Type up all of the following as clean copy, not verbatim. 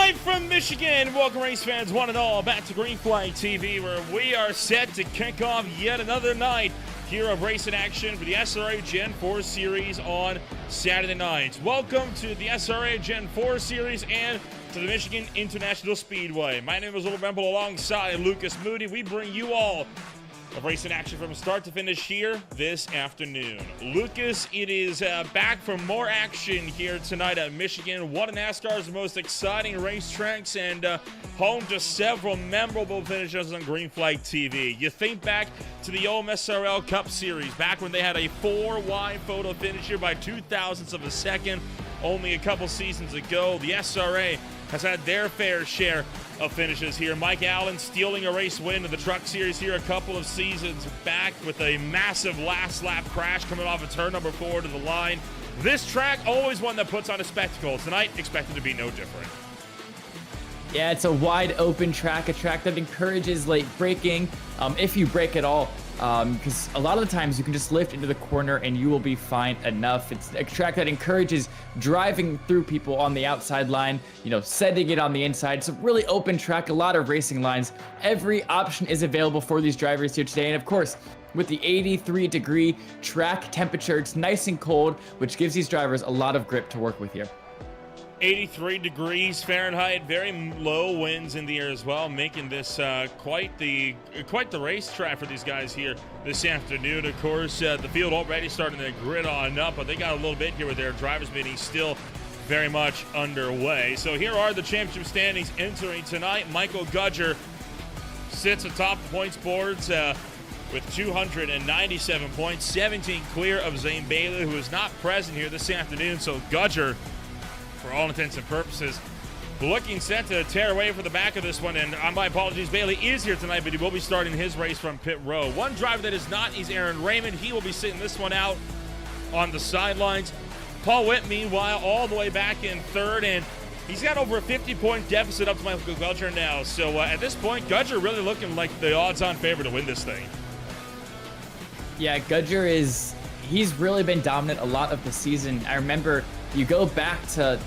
Live from Michigan, welcome race fans one and all back to Green Flag TV, where we are set to kick off yet another night here of racing action for the SRA Gen 4 Series on Saturday nights. Welcome to the SRA Gen 4 Series and to the Michigan International Speedway. My name is Little Bemple alongside Lucas Moody. We bring you all of racing action from start to finish here this afternoon. Lucas, it is back for more action here tonight at Michigan, one of NASCAR's most exciting racetracks and home to several memorable finishes on Green Flag TV. You think back to the old SRL Cup Series, back when they had a 4-wide photo finish here by 0.02 of a second only a couple seasons ago. The SRA has had their fair share of finishes here. Mike Allen stealing a race win in the Truck Series here a couple of seasons back with a massive last lap crash coming off of turn number 4 to the line. This track, always one that puts on a spectacle. Tonight, expected to be no different. Yeah, it's a wide open track, a track that encourages late braking, if you brake at all, because a lot of the times you can just lift into the corner and you will be fine enough. It's a track that encourages driving through people on the outside line, setting it on the inside. It's a really open track, a lot of racing lines. Every option is available for these drivers here today, and of course, with the 83-degree track temperature, it's nice and cold, which gives these drivers a lot of grip to work with here. 83 degrees Fahrenheit, very low winds in the air as well, making this quite the racetrack for these guys here this afternoon. Of course, the field already starting to grid on up, but they got a little bit here with their drivers meeting still very much underway. So here are the championship standings entering tonight. Michael Gudger sits atop the points boards with 297 points, 17 clear of Zane Bailey, who is not present here this afternoon. So Gudger, for all intents and purposes, looking set to tear away from the back of this one. And my apologies, Bailey is here tonight, but he will be starting his race from pit row. One driver that is not is Aaron Raymond. He will be sitting this one out on the sidelines. Paul Witt, meanwhile, all the way back in third, and he's got over a 50-point deficit up to Michael Gudger now. So at this point, Gudger really looking like the odds-on favorite to win this thing. Yeah, Gudger he's really been dominant a lot of the season. I remember, you go back to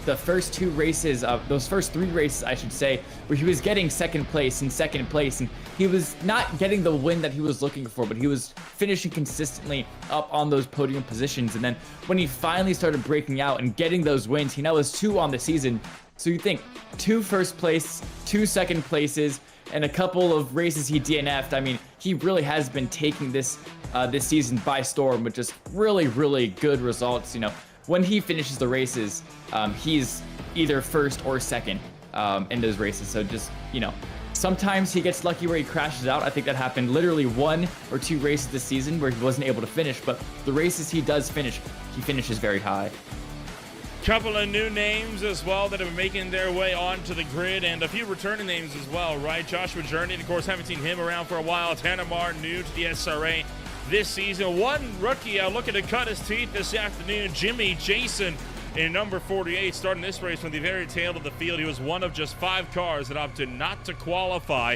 the first two races, those first three races, I should say, where he was getting second place, and he was not getting the win that he was looking for, but he was finishing consistently up on those podium positions. And then when he finally started breaking out and getting those wins, he now has 2 on the season. So you think 2 first place, 2 second places, and a couple of races he DNF'd. I mean, he really has been taking this season by storm with just really, really good results. When he finishes the races, he's either first or second in those races. So just, sometimes he gets lucky where he crashes out. I think that happened literally 1 or 2 races this season where he wasn't able to finish. But the races he does finish, he finishes very high. Couple of new names as well that have been making their way onto the grid, and a few returning names as well, right? Joshua Journey, of course, haven't seen him around for a while. Tanner Marr, new to the SRA this season. One rookie looking to cut his teeth this afternoon, Jimmy Jason in number 48, starting this race from the very tail of the field. He was one of just 5 cars that opted not to qualify.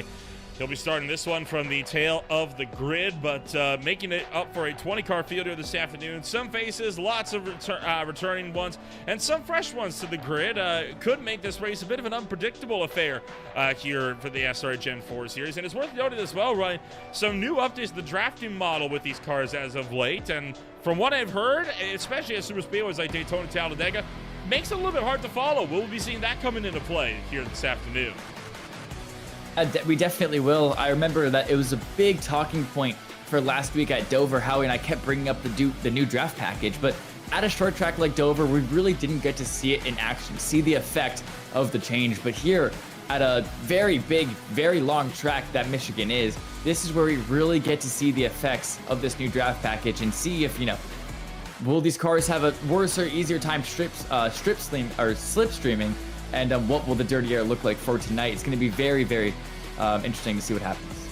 He'll be starting this one from the tail of the grid, but making it up for a 20-car field here this afternoon. Some faces, lots of returning ones, and some fresh ones to the grid. Could make this race a bit of an unpredictable affair here for the SRA Gen 4 Series. And it's worth noting as well, Ryan, some new updates to the drafting model with these cars as of late. And from what I've heard, especially at super speedways like Daytona, Talladega, makes it a little bit hard to follow. We'll be seeing that coming into play here this afternoon. We definitely will. I remember that it was a big talking point for last week at Dover, Howie, and I kept bringing up the new draft package. But at a short track like Dover, we really didn't get to see it in action, see the effect of the change. But here, at a very big, very long track that Michigan is, this is where we really get to see the effects of this new draft package and see if, will these cars have a worse or easier time slipstreaming, and what will the dirty air look like for tonight? It's going to be very, very interesting to see what happens.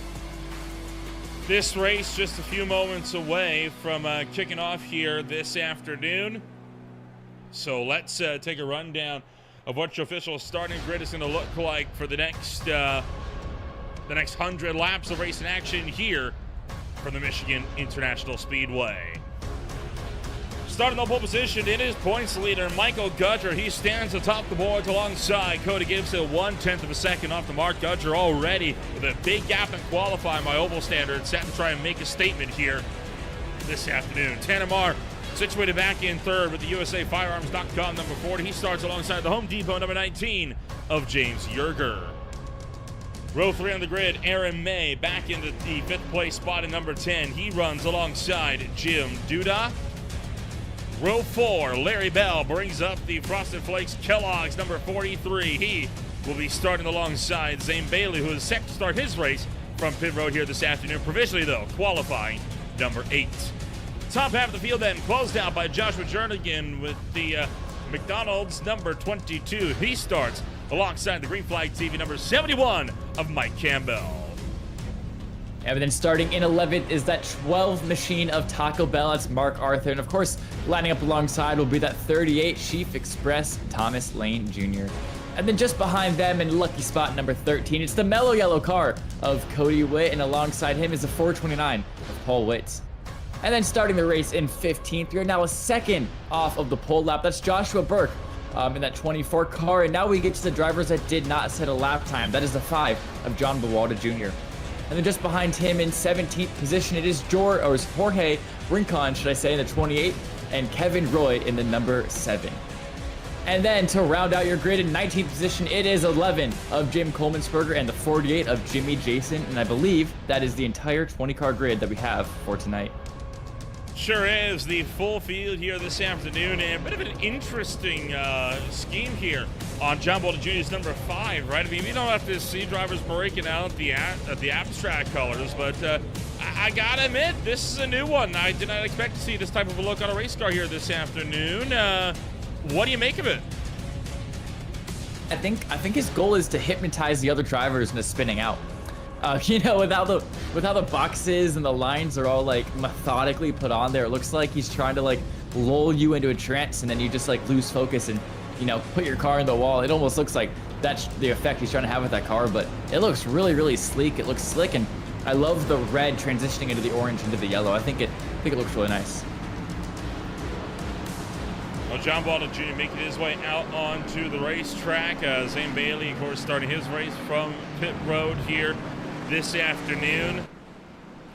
This race just a few moments away from kicking off here this afternoon. So let's take a rundown of what your official starting grid is going to look like for the next 100 laps of racing action here from the Michigan International Speedway. Starting the pole position in his points leader, Michael Gudger. He stands atop the boards alongside Cody Gibson, 1/10 of a second off the mark. Gudger already with a big gap in qualifying by oval standards, set to try and make a statement here this afternoon. Tanner Marr situated back in third with the USAFirearms.com number 40. He starts alongside the Home Depot number 19 of James Yerger. Row 3 on the grid, Aaron May back into the 5th place spot in number 10. He runs alongside Jim Duda. Row 4, Larry Bell brings up the Frosted Flakes Kellogg's number 43. He will be starting alongside Zane Bailey, who is set to start his race from pit road here this afternoon. Provisionally, though, qualifying number 8. Top half of the field then closed out by Joshua Jernigan with the McDonald's number 22. He starts alongside the Green Flag TV number 71 of Mike Campbell. And then starting in 11th is that 12 machine of Taco Bell. That's Mark Arthur. And of course, lining up alongside will be that 38 Chief Express Thomas Lane Jr. And then just behind them in lucky spot number 13, it's the mellow yellow car of Cody Witt. And alongside him is the 429 of Paul Witt. And then starting the race in 15th, we are now a second off of the pole lap. That's Joshua Burke in that 24 car. And now we get to the drivers that did not set a lap time. That is the 5 of John Bawalda Jr. And then just behind him in 17th position, it is Jorge Rincon, should I say, in the 28, and Kevin Roy in the number 7. And then to round out your grid in 19th position, it is 11 of Jim Coleman-Sperger and the 48 of Jimmy Jason. And I believe that is the entire 20-car grid that we have for tonight. Sure is the full field here this afternoon, and a bit of an interesting scheme here on John Bolton Jr.'s number 5, right? I mean, we don't have to see drivers breaking out the abstract colors, but I gotta admit, this is a new one. I did not expect to see this type of a look on a race car here this afternoon. What do you make of it? I think his goal is to hypnotize the other drivers into spinning out. You know, with how the boxes and the lines are all like methodically put on there, it looks like he's trying to like lull you into a trance, and then you just like lose focus and, you know, put your car in the wall. It almost looks like that's the effect he's trying to have with that car, but it looks really, really sleek. It looks slick, and I love the red transitioning into the orange into the yellow. I think it looks really nice. Well, John Bolton Jr. making his way out onto the racetrack. Zane Bailey, of course, starting his race from pit road here this afternoon.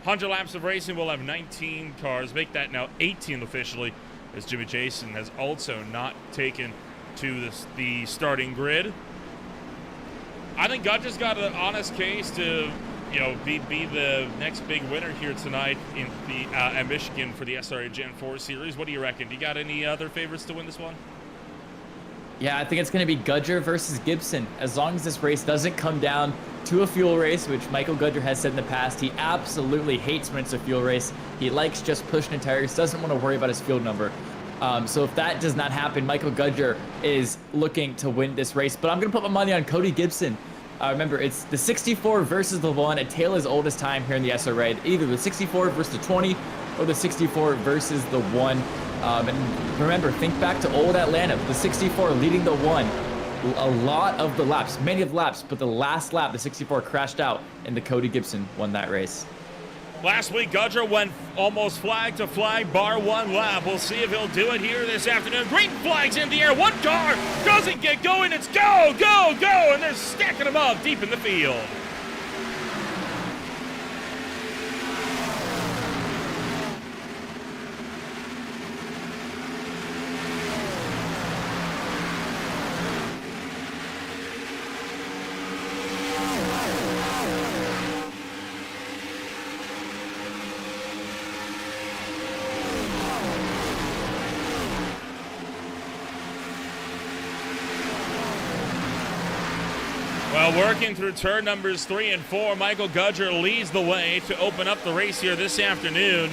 100 laps of racing. We'll have 19 cars. Make that now 18 officially, as Jimmy Jason has also not taken to the starting grid. I think Gudger's got an honest case to, you know, be the next big winner here tonight in the at Michigan for the SRA Gen 4 Series. What do you reckon? Do you got any other favorites to win this one? Yeah, I think it's going to be Gudger versus Gibson. As long as this race doesn't come down to a fuel race, which Michael Gudger has said in the past, he absolutely hates when it's a fuel race. He likes just pushing the tires, doesn't want to worry about his field number. So if that does not happen, Michael Gudger is looking to win this race. But I'm going to put my money on Cody Gibson. Remember, it's the 64 versus the 1 at Taylor's oldest time here in the SRA. Either the 64 versus the 20 or the 64 versus the 1. And remember, think back to old Atlanta, the 64 leading the 1. A lot of the laps, many of the laps, but the last lap, the 64 crashed out, and the Cody Gibson won that race. Last week, Gudger went almost flag to flag, bar 1 lap. We'll see if he'll do it here this afternoon. Green flags in the air. One car doesn't get going. It's go, go, go, and they're stacking them up deep in the field. Well, working through turn numbers 3 and 4, Michael Gudger leads the way to open up the race here this afternoon.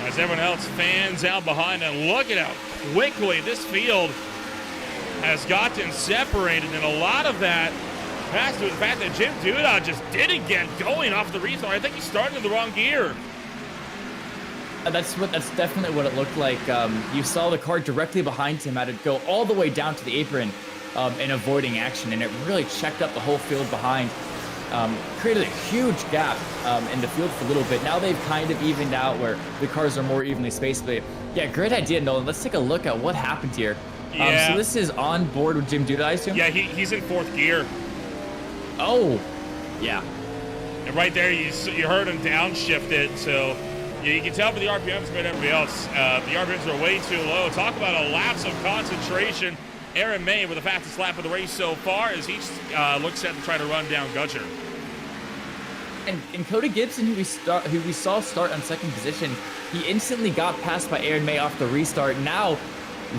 As everyone else fans out behind, and look at how quickly this field has gotten separated, and a lot of that has to do with the fact that Jim Duda just didn't get going off the restart. I think he started in the wrong gear. That's definitely what it looked like. You saw the car directly behind him had to go all the way down to the apron and avoiding action, and it really checked up the whole field behind. created a huge gap in the field for a little bit. Now they've kind of evened out where the cars are more evenly spaced. But yeah, great idea, Nolan. Let's take a look at what happened here. Yeah. So this is on board with Jim Duda, I assume? Yeah, he's in 4th gear. Oh, yeah. And right there, you heard him downshift it, so yeah, you can tell by the RPMs compared to everybody else. The RPMs are way too low. Talk about a lapse of concentration. Aaron May with the fastest lap of the race so far as he looks set to try to run down Gudger. And Cody Gibson, who we saw start on 2nd position, he instantly got passed by Aaron May off the restart. Now,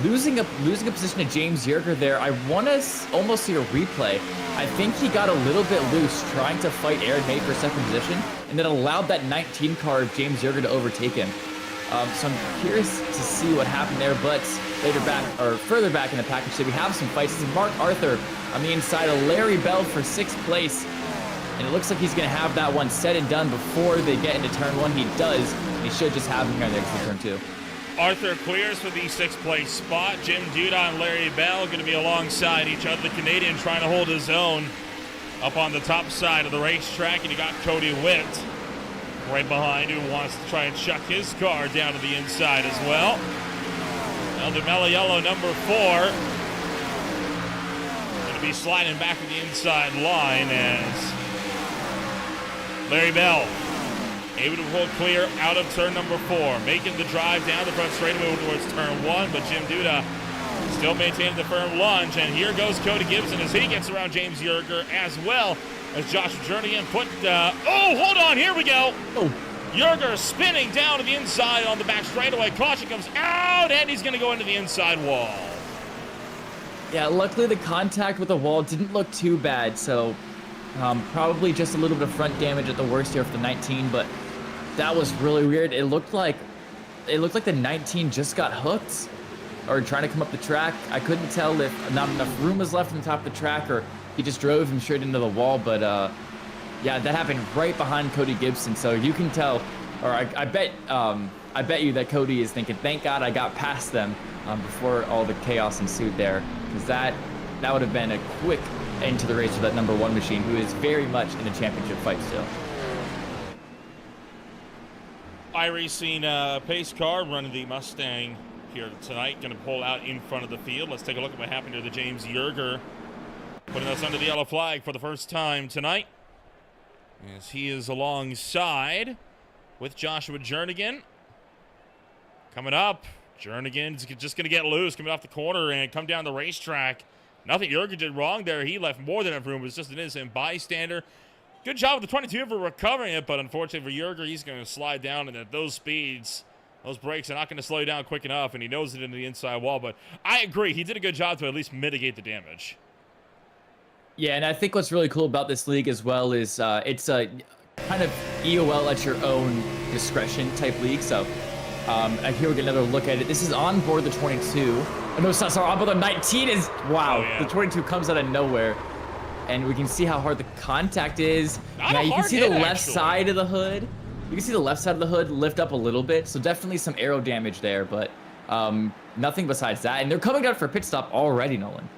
losing a position to James Yerger there, I want to almost see a replay. I think he got a little bit loose trying to fight Aaron May for 2nd position, and then allowed that 19 car of James Yerger to overtake him. So I'm curious to see what happened there, but further back in the package, so we have some fights. This is Mark Arthur on the inside of Larry Bell for 6th place. And it looks like he's going to have that one said and done before they get into turn 1. He does. He should just have him here next to turn 2. Arthur clears for the 6th place spot. Jim Duda and Larry Bell going to be alongside each other. The Canadian trying to hold his own up on the top side of the racetrack. And you got Cody Witt right behind, who wants to try and chuck his car down to the inside as well. Now the Mellow Yellow number 4 going to be sliding back to the inside line as Larry Bell able to hold clear out of turn number 4, making the drive down the front straightaway towards turn 1, but Jim Duda still maintaining the firm lunge, and here goes Cody Gibson as he gets around James Yerger as well as Joshua Jernigan hold on, here we go. Oh. Yerger spinning down to the inside on the back straightaway. Caution comes out, and he's going to go into the inside wall. Yeah, luckily the contact with the wall didn't look too bad, so probably just a little bit of front damage at the worst here for the 19, but that was really weird. It looked like the 19 just got hooked or trying to come up the track. I couldn't tell if not enough room was left on the top of the track or he just drove him straight into the wall, but yeah, that happened right behind Cody Gibson, so you can tell, or I bet you that Cody is thinking, thank God I got past them before all the chaos ensued there, because that would have been a quick end to the race for that number 1 machine, who is very much in a championship fight still. iRacing pace car running the Mustang here tonight, going to pull out in front of the field. Let's take a look at what happened to the James Yerger, putting us under the yellow flag for the first time tonight, as he is alongside with Joshua Jernigan. Coming up, Jernigan's just going to get loose, coming off the corner and come down the racetrack. Nothing Yerger did wrong there. He left more than enough room. It was just an innocent bystander. Good job with the 22 for recovering it, but unfortunately for Yerger, he's going to slide down, and at those speeds, those brakes are not going to slow you down quick enough, and he knows it into the inside wall. But I agree, he did a good job to at least mitigate the damage. Yeah, and I think what's really cool about this league as well is it's a kind of EOL at your own discretion type league. So here we get another look at it. This is on board the 22. Oh, no, sorry, on board the 19 is, wow. Oh, yeah. The 22 comes out of nowhere. And we can see how hard the contact is. Now you can see the left side of the hood. You can see the left side of the hood lift up a little bit. So definitely some aero damage there, but nothing besides that. And they're coming down for a pit stop already, Nolan.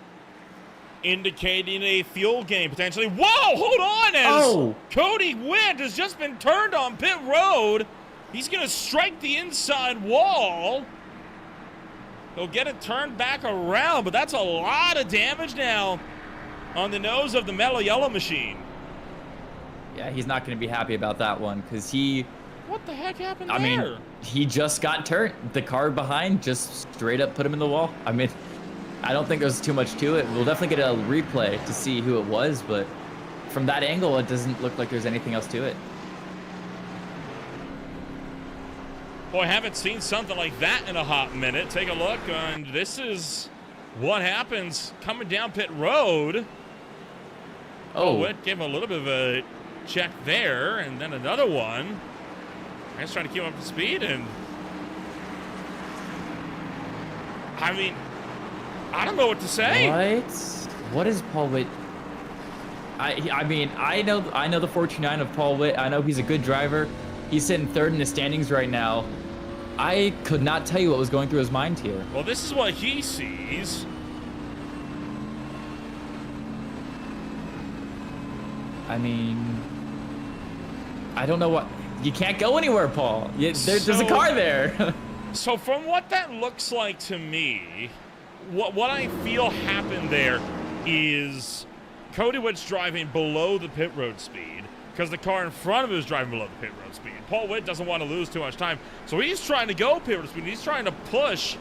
Indicating a fuel gain, potentially. Whoa, hold on, as Cody Witt has just been turned on pit road. He's going to strike the inside wall. He'll get it turned back around, but that's a lot of damage now on the nose of the Mellow Yellow machine. Yeah, he's not going to be happy about that one, because he... What the heck happened there? I mean, he just got turned. The car behind just straight up put him in the wall. I mean, I don't think there's too much to it. We'll definitely get a replay to see who it was, but from that angle, it doesn't look like there's anything else to it. Boy, I haven't seen something like that in a hot minute. Take a look, and this is what happens coming down pit road. Oh, Witt gave him a little bit of a check there, and then another one. He's trying to keep him up to speed, and I mean, I don't know what to say. What is Paul Witt? I mean, I know the 429 of Paul Witt. I know he's a good driver. He's sitting third in the standings right now. I could not tell you what was going through his mind here. Well, this is what he sees. I mean, I don't know what. You can't go anywhere, Paul. There's a car there. So from what that looks like to me, what I feel happened there is Cody Witt's driving below the pit road speed because the car in front of him is driving below the pit road speed. Paul Witt doesn't want to lose too much time, so he's trying to go pit road speed. He's trying to push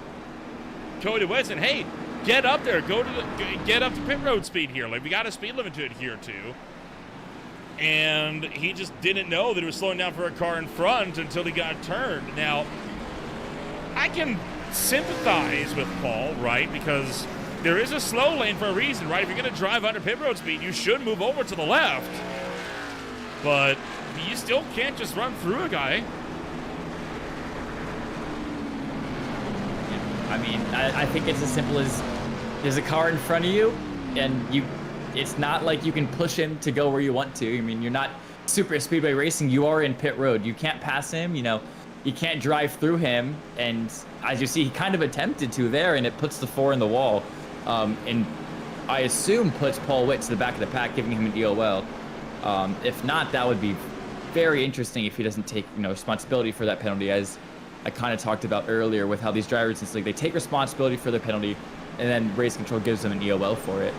Cody Witt and, hey, get up there, get up to pit road speed here. Like, we got a speed limit to adhere to. And he just didn't know that he was slowing down for a car in front until he got turned. Now, I can sympathize with Paul, right? Because there is a slow lane for a reason, right? If you're going to drive under pit road speed, you should move over to the left. But you still can't just run through a guy. I mean, I think it's as simple as there's a car in front of you, and it's not like you can push him to go where you want to. I mean, you're not super speedway racing. You are in pit road. You can't pass him, you know. You can't drive through him, and as you see, he kind of attempted to there, and it puts the 4 in the wall, and I assume puts Paul Witt to the back of the pack, giving him an EOL. If not, that would be very interesting if he doesn't take, you know, responsibility for that penalty, as I kind of talked about earlier with how these drivers in this league, they take responsibility for their penalty, and then race control gives them an EOL for it.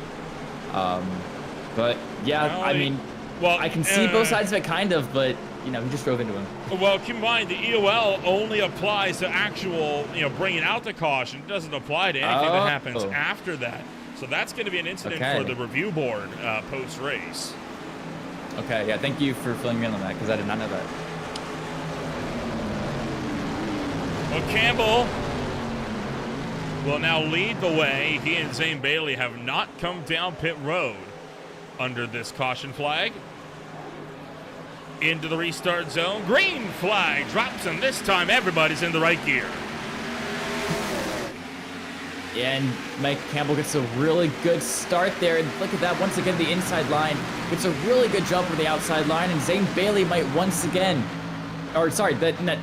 But yeah, I mean, well, I can see both sides of it, kind of, but you know, he just drove into him. Well, keep in mind, the EOL only applies to actual, you know, bringing out the caution. It doesn't apply to anything that happens after that. So that's going to be an incident for the review board post-race. Okay, yeah, thank you for filling me in on that, because I did not know that. Well, Campbell will now lead the way. He and Zane Bailey have not come down pit road under this caution flag. Into the restart zone. Green flag drops, and this time everybody's in the right gear. And Mike Campbell gets a really good start there. And look at that, once again, the inside line. Gets a really good jump on the outside line, and Zane Bailey might once again, or sorry, that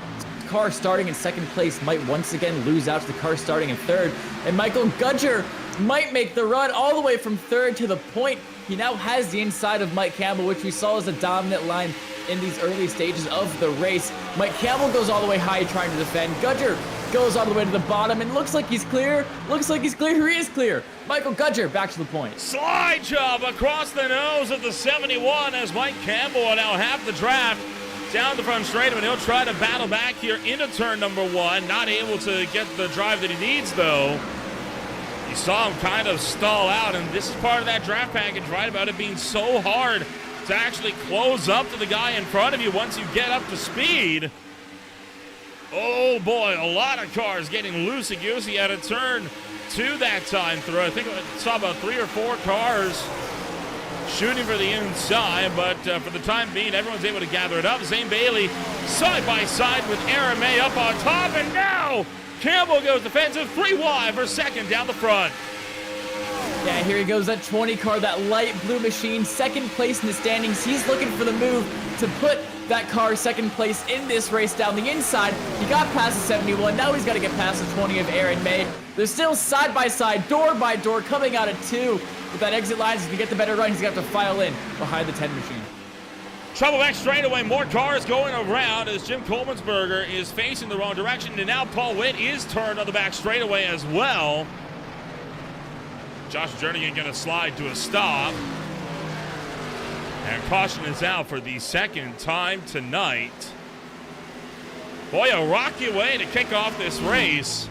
car starting in second place might once again lose out to the car starting in third. And Michael Gudger might make the run all the way from third to the point. He now has the inside of Mike Campbell, which we saw as a dominant line in these early stages of the race. Mike Campbell goes all the way high trying to defend. Gudger goes all the way to the bottom and looks like he's clear. Looks like he's clear. He is clear. Michael Gudger back to the point. Slide job across the nose of the 71 as Mike Campbell will now have the draft down the front straight, and he'll try to battle back here into turn number 1. Not able to get the drive that he needs, though. You saw him kind of stall out, and this is part of that draft package, right, about it being so hard to actually close up to the guy in front of you once you get up to speed. Oh boy, a lot of cars getting loosey-goosey at a turn 2 that time through. I think I saw about 3 or 4 cars shooting for the inside, but for the time being, everyone's able to gather it up. Zane Bailey side by side with Aaron May up on top, and now Campbell goes defensive, 3 wide for second down the front. Yeah, here he goes, that 20 car, that light blue machine, second place in the standings. He's looking for the move to put that car second place in this race down the inside. He got past the 71, now he's got to get past the 20 of Aaron May. They're still side by side, door by door, coming out of 2. With that exit line, to get the better run, he's got to file in behind the 10 machine. Trouble back straightaway, more cars going around as Jim Coleman'sberger is facing the wrong direction, and now Paul Witt is turned on the back straightaway as well. Josh Jernigan going to slide to a stop. And caution is out for the second time tonight. Boy, a rocky way to kick off this race.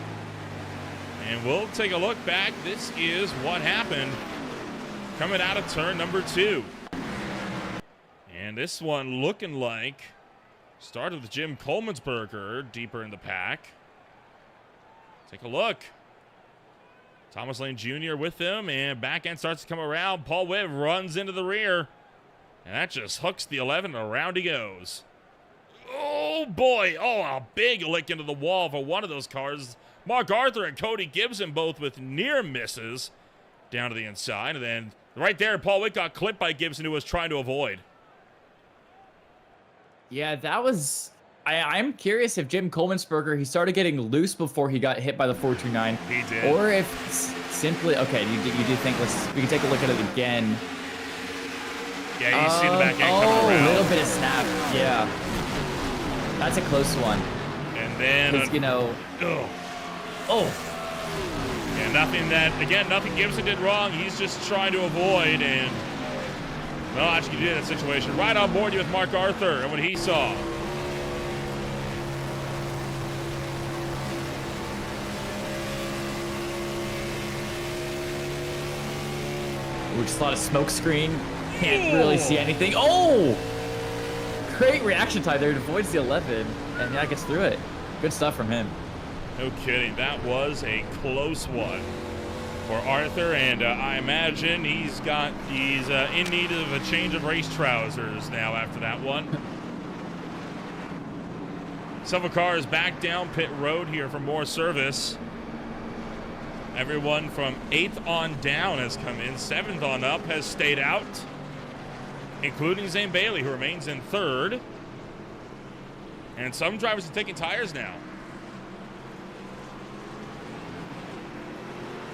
And we'll take a look back. This is what happened coming out of turn number 2. And this one looking like started with Jim Coleman'sberger deeper in the pack. Take a look. Thomas Lane Jr. with them, and back end starts to come around. Paul Witt runs into the rear, and that just hooks the 11, and around he goes. Oh, boy. Oh, a big lick into the wall for one of those cars. Mark Arthur and Cody Gibson both with near misses down to the inside, and then right there, Paul Witt got clipped by Gibson, who was trying to avoid. Yeah, that was... I'm curious if Jim Coleman'sberger, he started getting loose before he got hit by the 429. He did. Or if simply... Okay, you do think... we can take a look at it again. Yeah, you see the back end coming Oh, around. a little bit of snap. Yeah. That's a close one. And then, Oh. Yeah, nothing Gibson did wrong. He's just trying to avoid, and well, actually, you did that situation. Right on board you with Mark Arthur and what he saw. We just saw a smoke screen. Can't really see anything. Oh! Great reaction time there. It avoids the 11. And yeah, gets through it. Good stuff from him. No kidding. That was a close one for Arthur. And I imagine he's in need of a change of race trousers now after that one. Several cars back down pit road here for more service. Everyone from 8th on down has come in. 7th on up has stayed out, including Zane Bailey, who remains in 3rd. And some drivers are taking tires now.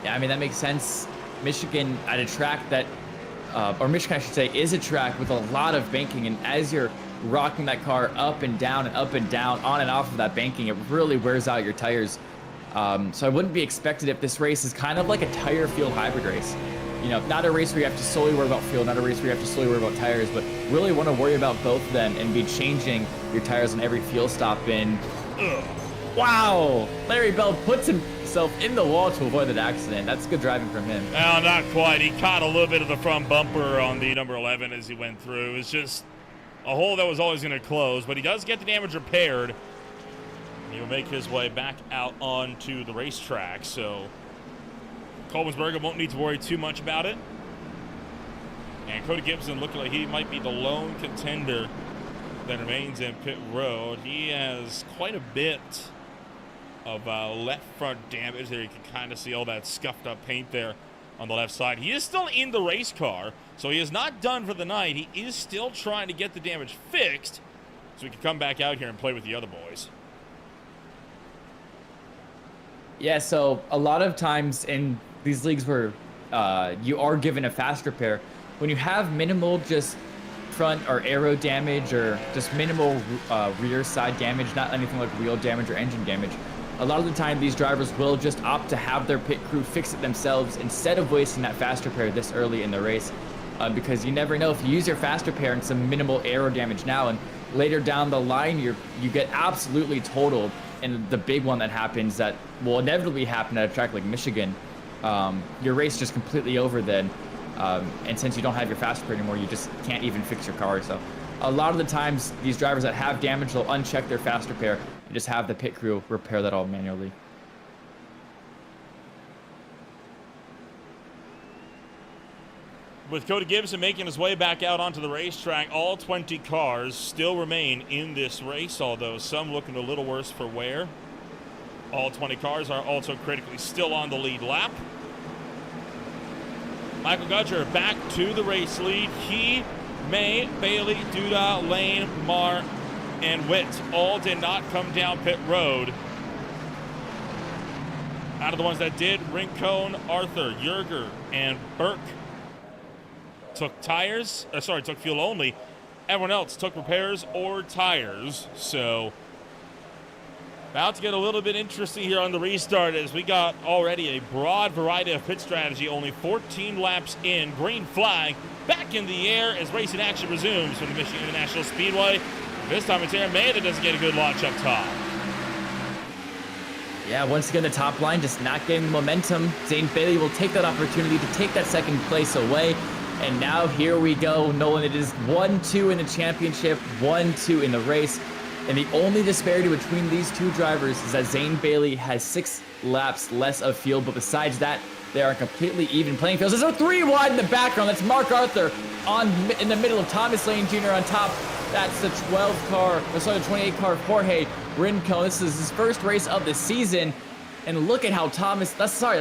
Yeah, I mean, that makes sense. Michigan at a track that, or Michigan, I should say, is a track with a lot of banking. And as you're rocking that car up and down, on and off of that banking, it really wears out your tires. So I wouldn't be expected if this race is kind of like a tire field hybrid race. You know, not a race where you have to solely worry about fuel, not a race where you have to solely worry about tires, but really want to worry about both of them and be changing your tires on every fuel stop in. Ugh. Wow! Larry Bell puts himself in the wall to avoid that accident. That's good driving from him. Well, not quite. He caught a little bit of the front bumper on the number 11 as he went through. It was just a hole that was always going to close, but he does get the damage repaired. He'll make his way back out onto the racetrack, so Colbensberger won't need to worry too much about it. And Cody Gibson looking like he might be the lone contender that remains in pit road. He has quite a bit of left front damage there. You can kind of see all that scuffed up paint there on the left side. He is still in the race car, so he is not done for the night. He is still trying to get the damage fixed so he can come back out here and play with the other boys. Yeah, so a lot of times in these leagues where you are given a fast repair, when you have minimal just front or aero damage or just minimal rear side damage, not anything like wheel damage or engine damage, a lot of the time these drivers will just opt to have their pit crew fix it themselves instead of wasting that fast repair this early in the race. Because you never know, if you use your fast repair and some minimal aero damage now and later down the line you get absolutely totaled, and the big one that happens that will inevitably happen at a track like Michigan, your race just completely over then. And since you don't have your fast repair anymore, you just can't even fix your car. So a lot of the times these drivers that have damage, they'll uncheck their fast repair and just have the pit crew repair that all manually. With Cody Gibson making his way back out onto the racetrack, all 20 cars still remain in this race, although some looking a little worse for wear. All 20 cars are also critically still on the lead lap. Michael Gudger back to the race lead. He, May, Bailey, Duda, Lane, Marr, and Witt all did not come down pit road. Out of the ones that did, Rincon, Arthur, Yerger, and Burke took took fuel only. Everyone else took repairs or tires. So about to get a little bit interesting here on the restart as we got already a broad variety of pit strategy. Only 14 laps in. Green flag back in the air as racing action resumes from the Michigan International Speedway. This time it's Aaron May that doesn't get a good launch up top. Yeah, once again, the top line just not getting the momentum. Zane Bailey will take that opportunity to take that second place away. And now here we go, Nolan. It is 1-2 in the championship, 1-2 in the race. And the only disparity between these two drivers is that Zane Bailey has 6 laps less of field. But besides that, they are completely even playing fields. There's a 3 wide in the background. That's Mark Arthur in the middle of Thomas Lane Jr. on top. That's the 28 car Jorge Rincon. This is his first race of the season. And look at how that's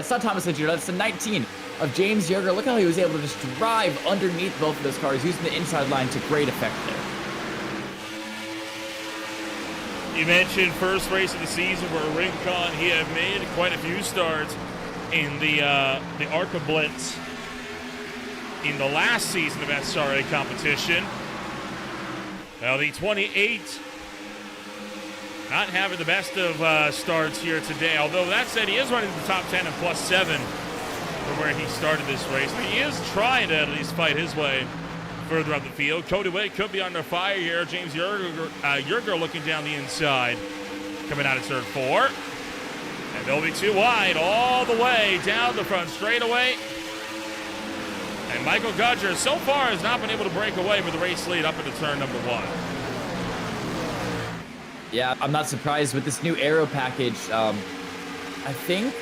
not Thomas Lane Jr., that's the 19 of James Yerger. Look how he was able to just drive underneath both of those cars using the inside line to great effect there. You mentioned first race of the season where Rincon, he had made quite a few starts in the ARCA Blitz in the last season of SRA competition. Now the 28 not having the best of starts here today, although that said, he is running the top 10 and +7 from where he started this race. He is trying to at least fight his way further up the field. Cody Witt could be under fire here. James Yerger looking down the inside, coming out of turn 4. And they'll be too wide all the way down the front straightaway. And Michael Gudger so far has not been able to break away with the race lead up into turn number 1. Yeah, I'm not surprised with this new aero package. I think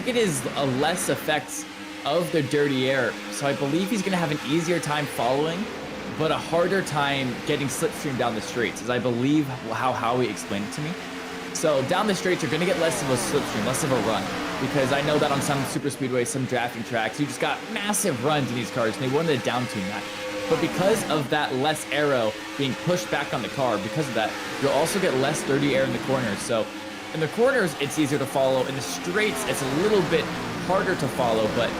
it is a less effects of the dirty air. So I believe he's going to have an easier time following, but a harder time getting slipstream down the straights, as I believe how Howie explained it to me. So down the straights, you're going to get less of a slipstream, less of a run, because I know that on some super speedways, some drafting tracks, you just got massive runs in these cars, and they wanted to down tune that. But because of that less aero being pushed back on the car, because of that, you'll also get less dirty air in the corners. So in the corners, it's easier to follow. In the straights, it's a little bit harder to follow, but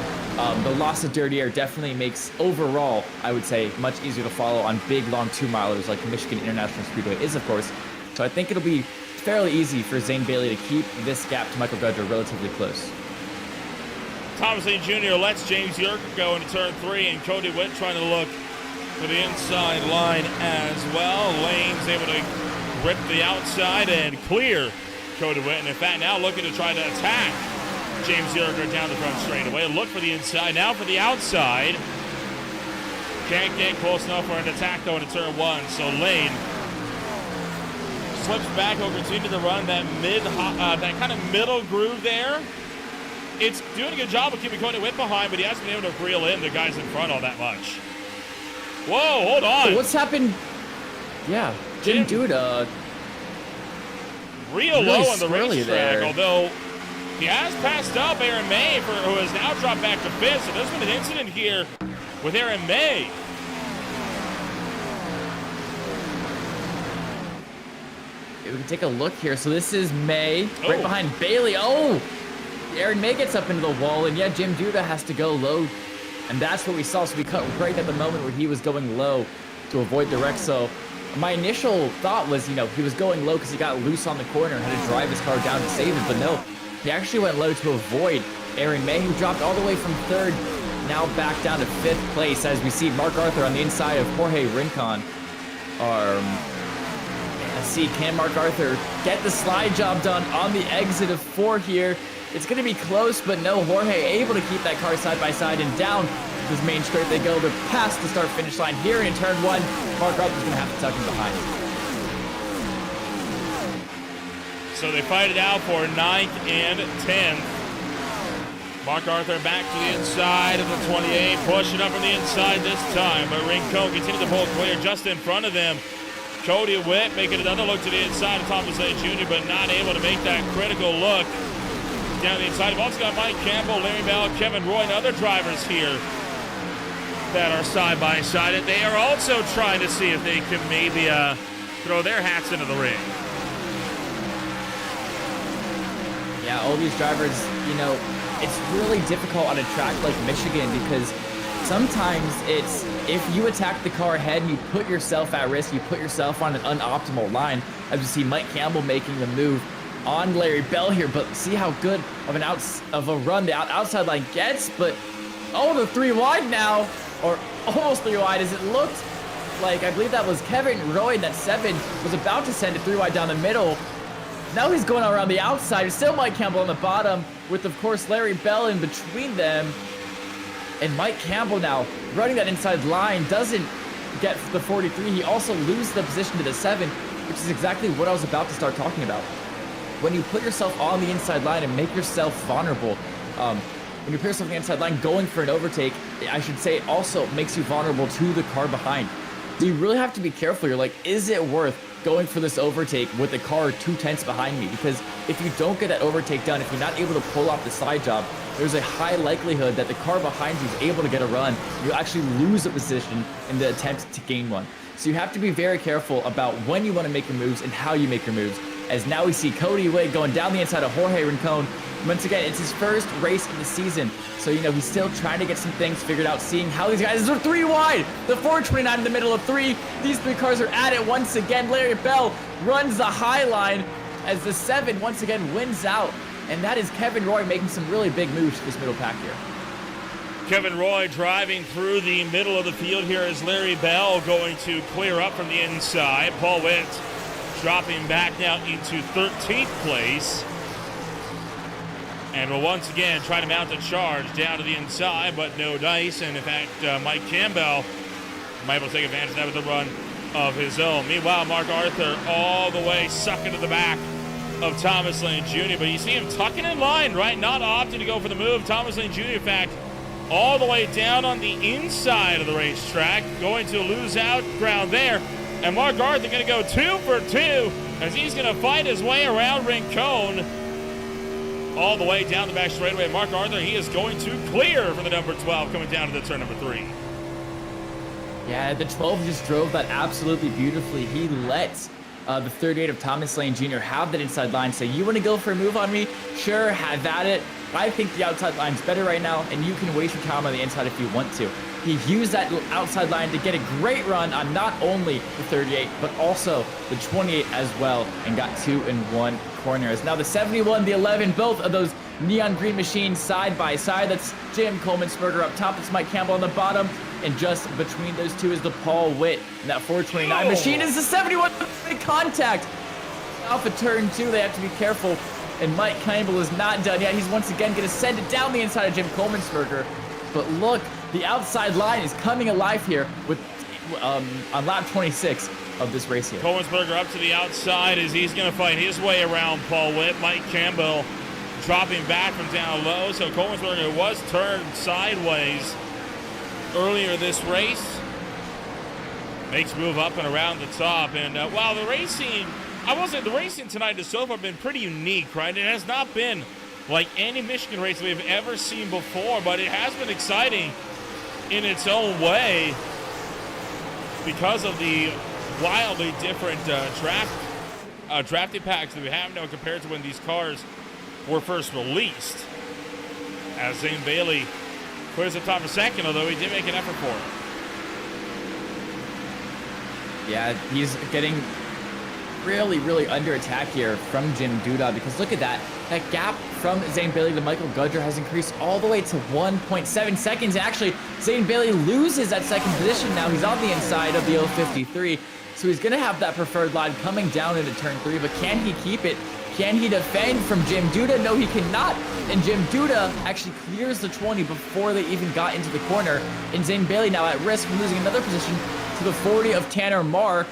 the loss of dirty air definitely makes overall, I would say, much easier to follow on big, long 2-milers like Michigan International Speedway is, of course. So I think it'll be fairly easy for Zane Bailey to keep this gap to Michael Gudger relatively close. Thomas Lane Jr. lets James Yerker go into turn 3, and Cody Witt trying to look for the inside line as well. Lane's able to rip the outside and clear Cody Witt, and in fact now looking to try to attack James Yerker down the front straightaway. Look for the inside, now for the outside. Can't get close enough for an attack though into turn 1, so Lane slips back, will continue to run that that kind of middle groove there. It's doing a good job of keeping Cody Witt behind, but he hasn't been able to reel in the guys in front all that much. Whoa, hold on. What's happened? Yeah, Jim Duda. Real really low on the racetrack, there. although he has passed up Aaron May, who has now dropped back to 5th. So there's been an incident here with Aaron May. We can take a look here. So this is May, right behind Bailey. Oh, Aaron May gets up into the wall, and yeah, Jim Duda has to go low. And that's what we saw. So we cut right at the moment where he was going low to avoid the wreck. So my initial thought was, you know, he was going low because he got loose on the corner and had to drive his car down to save it. But no, he actually went low to avoid Aaron May, who dropped all the way from 3rd, now back down to 5th place as we see Mark Arthur on the inside of Jorge Rincon. Let's see, can Mark Arthur get the slide job done on the exit of 4 here? It's going to be close, but no, Jorge able to keep that car side by side, and down this main straight they go. They're past the start-finish line here in turn 1. Mark Arthur's going to have to tuck him behind. So they fight it out for 9th and 10th. Mark Arthur back to the inside of the 28, pushing up from the inside this time, but Rincon continues to pull clear just in front of them. Cody Witt making another look to the inside of Thomas Lane Jr., but not able to make that critical look down the inside. We've also got Mike Campbell, Larry Bell, Kevin Roy, and other drivers here that are side by side. And they are also trying to see if they can maybe throw their hats into the ring. Yeah, all these drivers, you know, it's really difficult on a track like Michigan because sometimes it's, if you attack the car ahead and you put yourself at risk, you put yourself on an unoptimal line, as you see Mike Campbell making the move on Larry Bell here, but see how good of a run the outside line gets, but oh, the 3 wide now, or almost 3 wide, as it looked like, I believe that was Kevin Roy, that 7 was about to send it 3 wide down the middle. Now he's going around the outside. It's still Mike Campbell on the bottom, with of course Larry Bell in between them. And Mike Campbell now running that inside line doesn't get the 43. He also loses the position to the 7, which is exactly what I was about to start talking about. When you put yourself on the inside line and make yourself vulnerable, when you put yourself on the inside line going for an overtake, I should say it also makes you vulnerable to the car behind. So you really have to be careful. You're like, is it worth going for this overtake with the car 2 tenths behind me? Because if you don't get that overtake done, if you're not able to pull off the side job, there's a high likelihood that the car behind you is able to get a run. You'll actually lose a position in the attempt to gain one. So you have to be very careful about when you want to make your moves and how you make your moves. As now we see Cody Witt going down the inside of Jorge Rincon, Once again, it's his first race of the season. So, you know, he's still trying to get some things figured out, seeing how these guys are 3 wide. The 429 in the middle of 3. These 3 cars are at it once again. Larry Bell runs the high line as the 7 once again wins out. And that is Kevin Roy making some really big moves to this middle pack here. Kevin Roy driving through the middle of the field here as Larry Bell going to clear up from the inside. Paul Witt dropping back now into 13th place. And will once again try to mount a charge down to the inside, but no dice. And in fact, Mike Campbell might be able to take advantage of that with a run of his own. Meanwhile, Mark Arthur all the way sucking to the back of Thomas Lane Jr., but you see him tucking in line, right? Not opting to go for the move. Thomas Lane Jr., in fact, all the way down on the inside of the racetrack, going to lose out ground there. And Mark Arthur going to go 2 for 2 as he's going to fight his way around Rincon all the way down the back straightaway. Mark Arthur, he is going to clear for the number 12 coming down to the turn number 3. Yeah, the 12 just drove that absolutely beautifully. He let the 38 of Thomas Lane Jr. have that inside line. Say, you want to go for a move on me? Sure, have at it. I think the outside line's better right now, and you can waste your time on the inside if you want to. He used that outside line to get a great run on not only the 38, but also the 28 as well, and got 2 in 1 corners. Now the 71, the 11, both of those neon green machines side by side. That's Jim Coleman-Sperger up top. That's Mike Campbell on the bottom. And just between those two is the Paul Witt. And that 429 machine is the 71 in contact. Off of turn 2, they have to be careful. And Mike Campbell is not done yet. He's once again going to send it down the inside of Jim Coleman-Sperger. But look, the outside line is coming alive here with on lap 26 of this race here. Coleman-Sperger up to the outside as he's going to fight his way around Paul Witt. Mike Campbell dropping back from down low. So Coleman-Sperger was turned sideways earlier this race. Makes move up and around the top. And while the racing, I will say the racing tonight has so far been pretty unique, right? It has not been like any Michigan race we've ever seen before, but it has been exciting in its own way because of the wildly different drafting packs that we have now compared to when these cars were first released. As Zane Bailey clears the top for second, although he did make an effort for it. Yeah, he's getting really under attack here from Jim Duda, because look at that. That gap from Zane Bailey to Michael Gudger has increased all the way to 1.7 seconds. Actually, Zane Bailey loses that second position now. He's on the inside of the 053, so he's going to have that preferred line coming down into turn 3, but can he keep it? Can he defend from Jim Duda? No, he cannot. And Jim Duda actually clears the 20 before they even got into the corner. And Zane Bailey now at risk of losing another position to the 40 of Tanner Marr.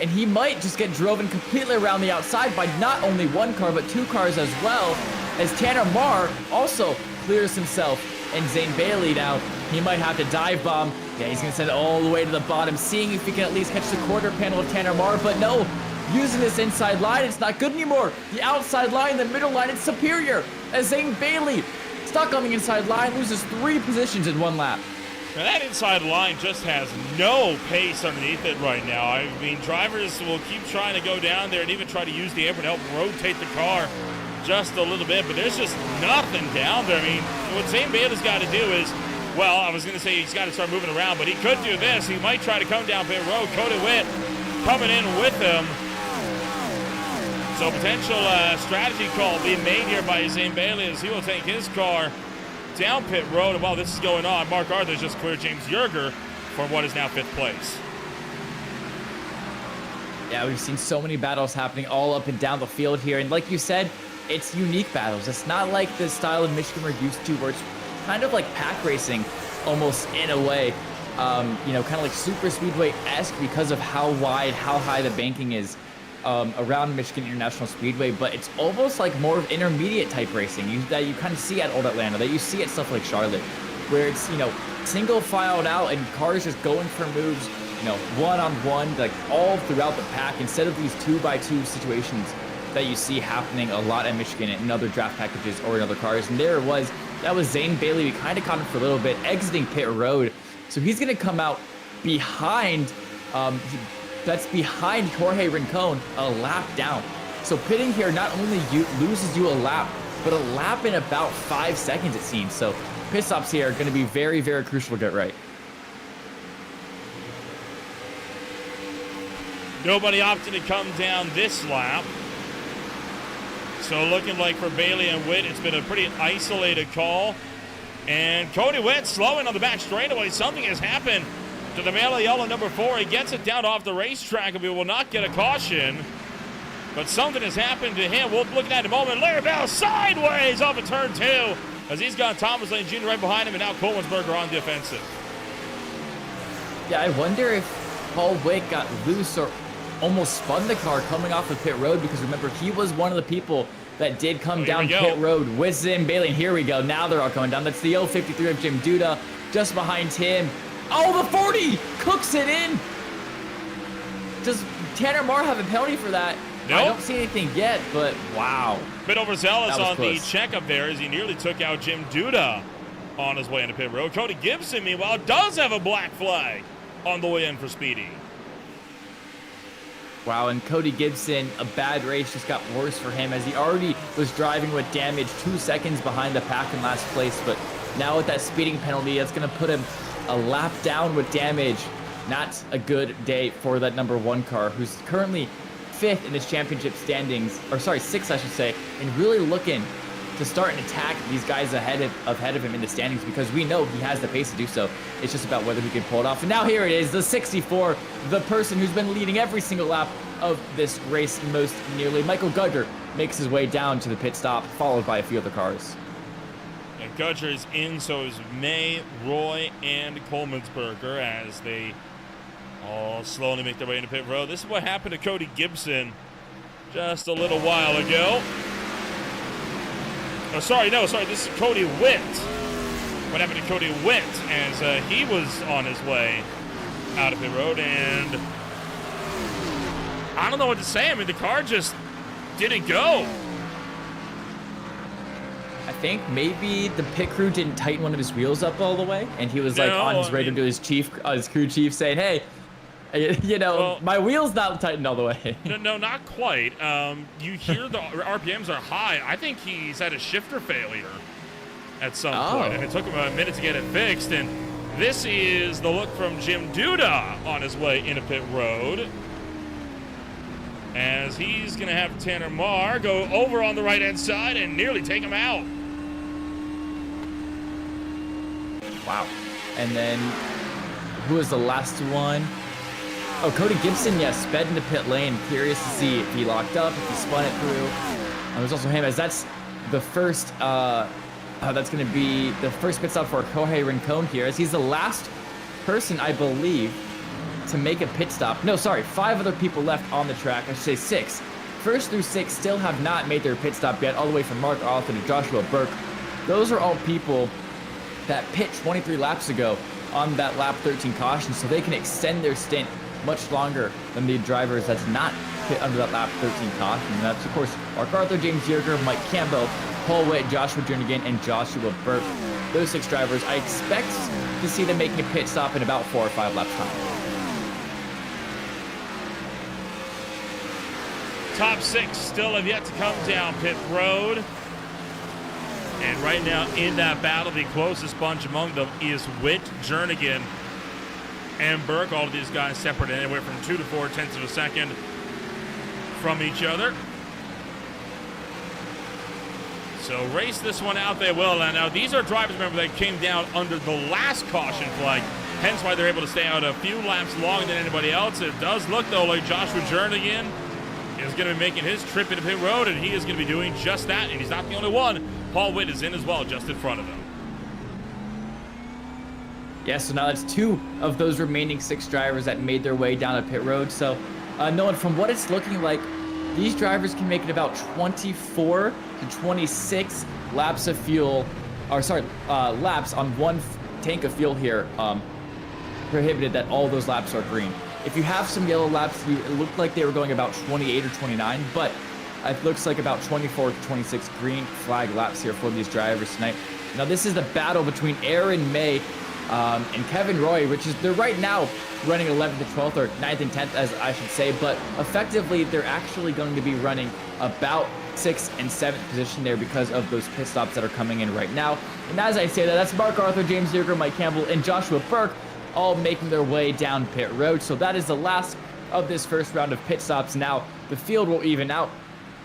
And he might just get driven completely around the outside by not only 1 car, but 2 cars as well, as Tanner Marr also clears himself. And Zane Bailey now, he might have to dive bomb. Yeah, he's going to send it all the way to the bottom, seeing if he can at least catch the quarter panel of Tanner Marr, but no. Using this inside line, it's not good anymore. The outside line, the middle line, it's superior. As Zane Bailey, stuck on the inside line, loses 3 positions in 1 lap. Now that inside line just has no pace underneath it right now. I mean, drivers will keep trying to go down there and even try to use the apron to help rotate the car just a little bit, but there's just nothing down there. I mean, what Zane Bailey's got to do is, well, I was going to say he's got to start moving around, but he could do this. He might try to come down pit road. Cody Witt coming in with him. So potential strategy call being made here by Zane Bailey as he will take his car down pit road. And while this is going on, Mark Arthur's just cleared James Yerger for what is now 5th place. Yeah, we've seen so many battles happening all up and down the field here. And like you said, it's unique battles. It's not like the style of Michigan we're used to, where it's kind of like pack racing almost in a way. You know, kind of like super Speedway-esque because of how wide, how high the banking is around Michigan International Speedway, but it's almost like more of intermediate type racing that you kind of see at Old Atlanta, that you see at stuff like Charlotte, where it's, you know, single filed out and cars just going for moves, you know, one-on-one, like all throughout the pack, instead of these 2x2 situations that you see happening a lot at Michigan in other draft packages or in other cars. And there it was. That was Zane Bailey. We kind of caught him for a little bit, exiting pit road. So he's going to come out behind that's behind Jorge Rincon, a lap down. So pitting here not only loses you a lap, but a lap in about 5 seconds, it seems. So pit stops here are going to be very, very crucial to get right. Nobody opted to come down this lap. So looking like for Bailey and Witt, it's been a pretty isolated call. And Cody Witt slowing on the back straightaway. Something has happened to the male yellow number 4. He gets it down off the racetrack, and we will not get a caution. But something has happened to him. We'll look at it in a moment. Larry Bell sideways off of turn 2 as he's got Thomas Lane Jr. right behind him, and now Kolmensberger on the offensive. Yeah, I wonder if Paul Witt got loose or almost spun the car coming off the pit road, because remember, he was one of the people that did come down pit road with Zim Bailey. And here we go. Now they're all coming down. That's the 053 of Jim Duda just behind him. Oh, the 40 cooks it in. Does Tanner Marr have a penalty for that? Nope. I don't see anything yet, but wow. Bit overzealous on close. The checkup there as he nearly took out Jim Duda on his way into pit road. Cody Gibson, meanwhile, does have a black flag on the way in for Speedy. Wow, and Cody Gibson, a bad race just got worse for him as he already was driving with damage 2 seconds behind the pack in last place. But now with that speeding penalty, that's going to put him a lap down with damage. Not a good day for that number 1 car, who's currently 5th in his championship standings, or sorry, 6th, I should say, and really looking to start an attack these guys ahead of him in the standings, because we know he has the pace to do so. It's just about whether he can pull it off. And now here it is, the 64, the person who's been leading every single lap of this race most nearly. Michael Gudger makes his way down to the pit stop, followed by a few other cars. And Gudger is in, so is May, Roy, and Kolmensberger as they all slowly make their way into pit road. This is what happened to Cody Gibson just a little while ago. Oh, sorry, this is Cody Witt. What happened to Cody Witt as he was on his way out of pit road, and I don't know what to say. I mean, the car just didn't go. I think maybe the pit crew didn't tighten one of his wheels up all the way, and he was like on his radio to his crew chief saying, "Hey, you know, well, my wheel's not tightened all the way." No, not quite. You hear the RPMs are high. I think he's had a shifter failure at some point, and it took him a minute to get it fixed. And this is the look from Jim Duda on his way into pit road, as he's going to have Tanner Marr go over on the right-hand side and nearly take him out. Wow. And then who was the last one? Oh, Cody Gibson, yes, sped into pit lane. Curious to see if he locked up, if he spun it through. There's also him, as that's the first, that's going to be the first pit stop for Jorge Rincon here, as he's the last person, I believe, to make a pit stop. No, sorry, 5 other people left on the track. I should say 6. 1st through 6th still have not made their pit stop yet, all the way from Mark Arthur to Joshua Burke. Those are all people that pit 23 laps ago on that lap 13 caution, so they can extend their stint much longer than the drivers that's not pit under that lap 13 caution. And that's, of course, Mark Arthur, James Yeager, Mike Campbell, Paul Witt, Joshua Jernigan, and Joshua Burke. Those 6 drivers, I expect to see them making a pit stop in about 4 or 5 laps time. Top 6 still have yet to come down pit road. And right now in that battle, the closest bunch among them is Witt, Jernigan, and Burke. All of these guys separated anywhere from 2 to 4 tenths of a second from each other. So race this one out they will. And now these are drivers, remember, that came down under the last caution flag, hence why they're able to stay out a few laps longer than anybody else. It does look, though, like Joshua Jernigan is going to be making his trip into pit road, and he is going to be doing just that, and he's not the only one. Paul Witt is in as well, just in front of him. Yeah, so now that's 2 of those remaining 6 drivers that made their way down a pit road. So, Nolan, from what it's looking like, these drivers can make it about 24 to 26 laps of fuel, or sorry, laps on 1 tank of fuel here, prohibited that all those laps are green. If you have some yellow laps, it looked like they were going about 28 or 29, but it looks like about 24 to 26 green flag laps here for these drivers tonight. Now, this is the battle between Aaron May and Kevin Roy, which is, they're right now running 11th to 12th, or 9th and 10th, as I should say, but effectively, they're actually going to be running about 6th and 7th position there because of those pit stops that are coming in right now. And as I say that, that's Mark Arthur, James Yeager, Mike Campbell, and Joshua Burke all making their way down pit road. So that is the last of this first round of pit stops. Now the field will even out,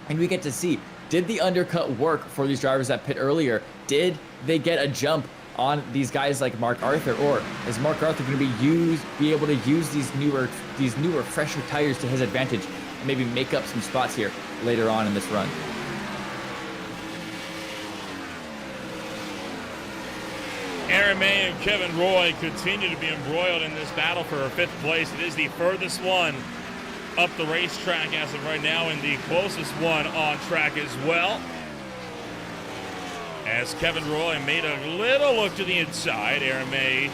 and we get to see, did the undercut work for these drivers that pit earlier? Did they get a jump on these guys like Mark Arthur, or is Mark Arthur going to be able to use these newer, fresher tires to his advantage and maybe make up some spots here later on in this run? Aaron May and Kevin Roy continue to be embroiled in this battle for 5th place. It is the furthest one up the racetrack as of right now, and the closest one on track as well. As Kevin Roy made a little look to the inside. Aaron May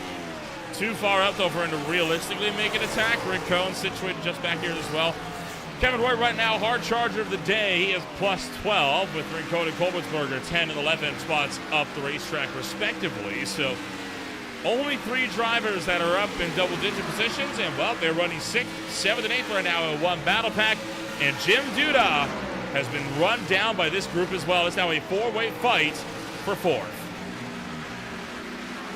too far up though for him to realistically make an attack. Rick Cohn situated just back here as well. Kevin Roy right now, hard charger of the day. He is plus 12 with Rick Cohn and Kolbensberger 10 and 11 spots up the racetrack respectively. So only 3 drivers that are up in double-digit positions, and well, they're running 6th, 7th, and 8th right now in one battle pack. And Jim Duda has been run down by this group as well. It's now a 4-way fight for 4th.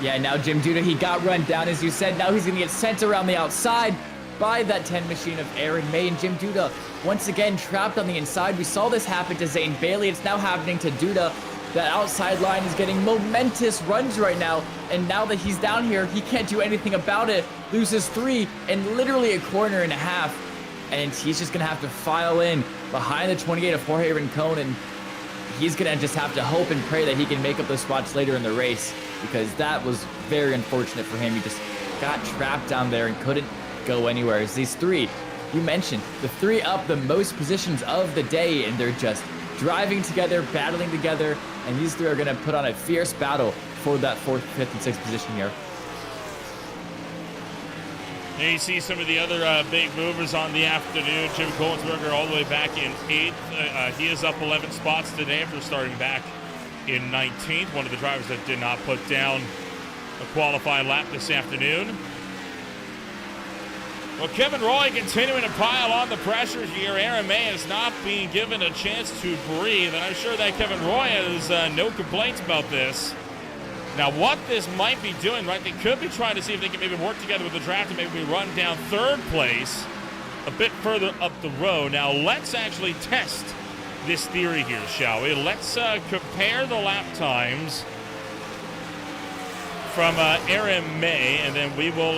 Yeah, now Jim Duda, he got run down, as you said. Now he's going to get sent around the outside by that 10 machine of Aaron May. And Jim Duda, once again, trapped on the inside. We saw this happen to Zane Bailey. It's now happening to Duda. That outside line is getting momentous runs right now. And now that he's down here, he can't do anything about it. Loses 3 in literally a corner and a half. And he's just going to have to file in behind the 28 of Jorge Rincon. And he's going to just have to hope and pray that he can make up those spots later in the race, because that was very unfortunate for him. He just got trapped down there and couldn't go anywhere. As these 3, you mentioned, the 3 up the most positions of the day, and they're just driving together, battling together, and these 3 are going to put on a fierce battle for that 4th, 5th, and 6th position here. There you see some of the other big movers on the afternoon. Jim Kolbensberger all the way back in 8th. He is up 11 spots today after starting back in 19th. One of the drivers that did not put down a qualifying lap this afternoon. Well, Kevin Roy continuing to pile on the pressure here. Aaron May is not being given a chance to breathe, and I'm sure that Kevin Roy has no complaints about this. Now, what this might be doing, right, they could be trying to see if they can maybe work together with the draft and maybe run down 3rd place a bit further up the road. Now, let's actually test this theory here, shall we? Let's compare the lap times from Aaron May, and then we will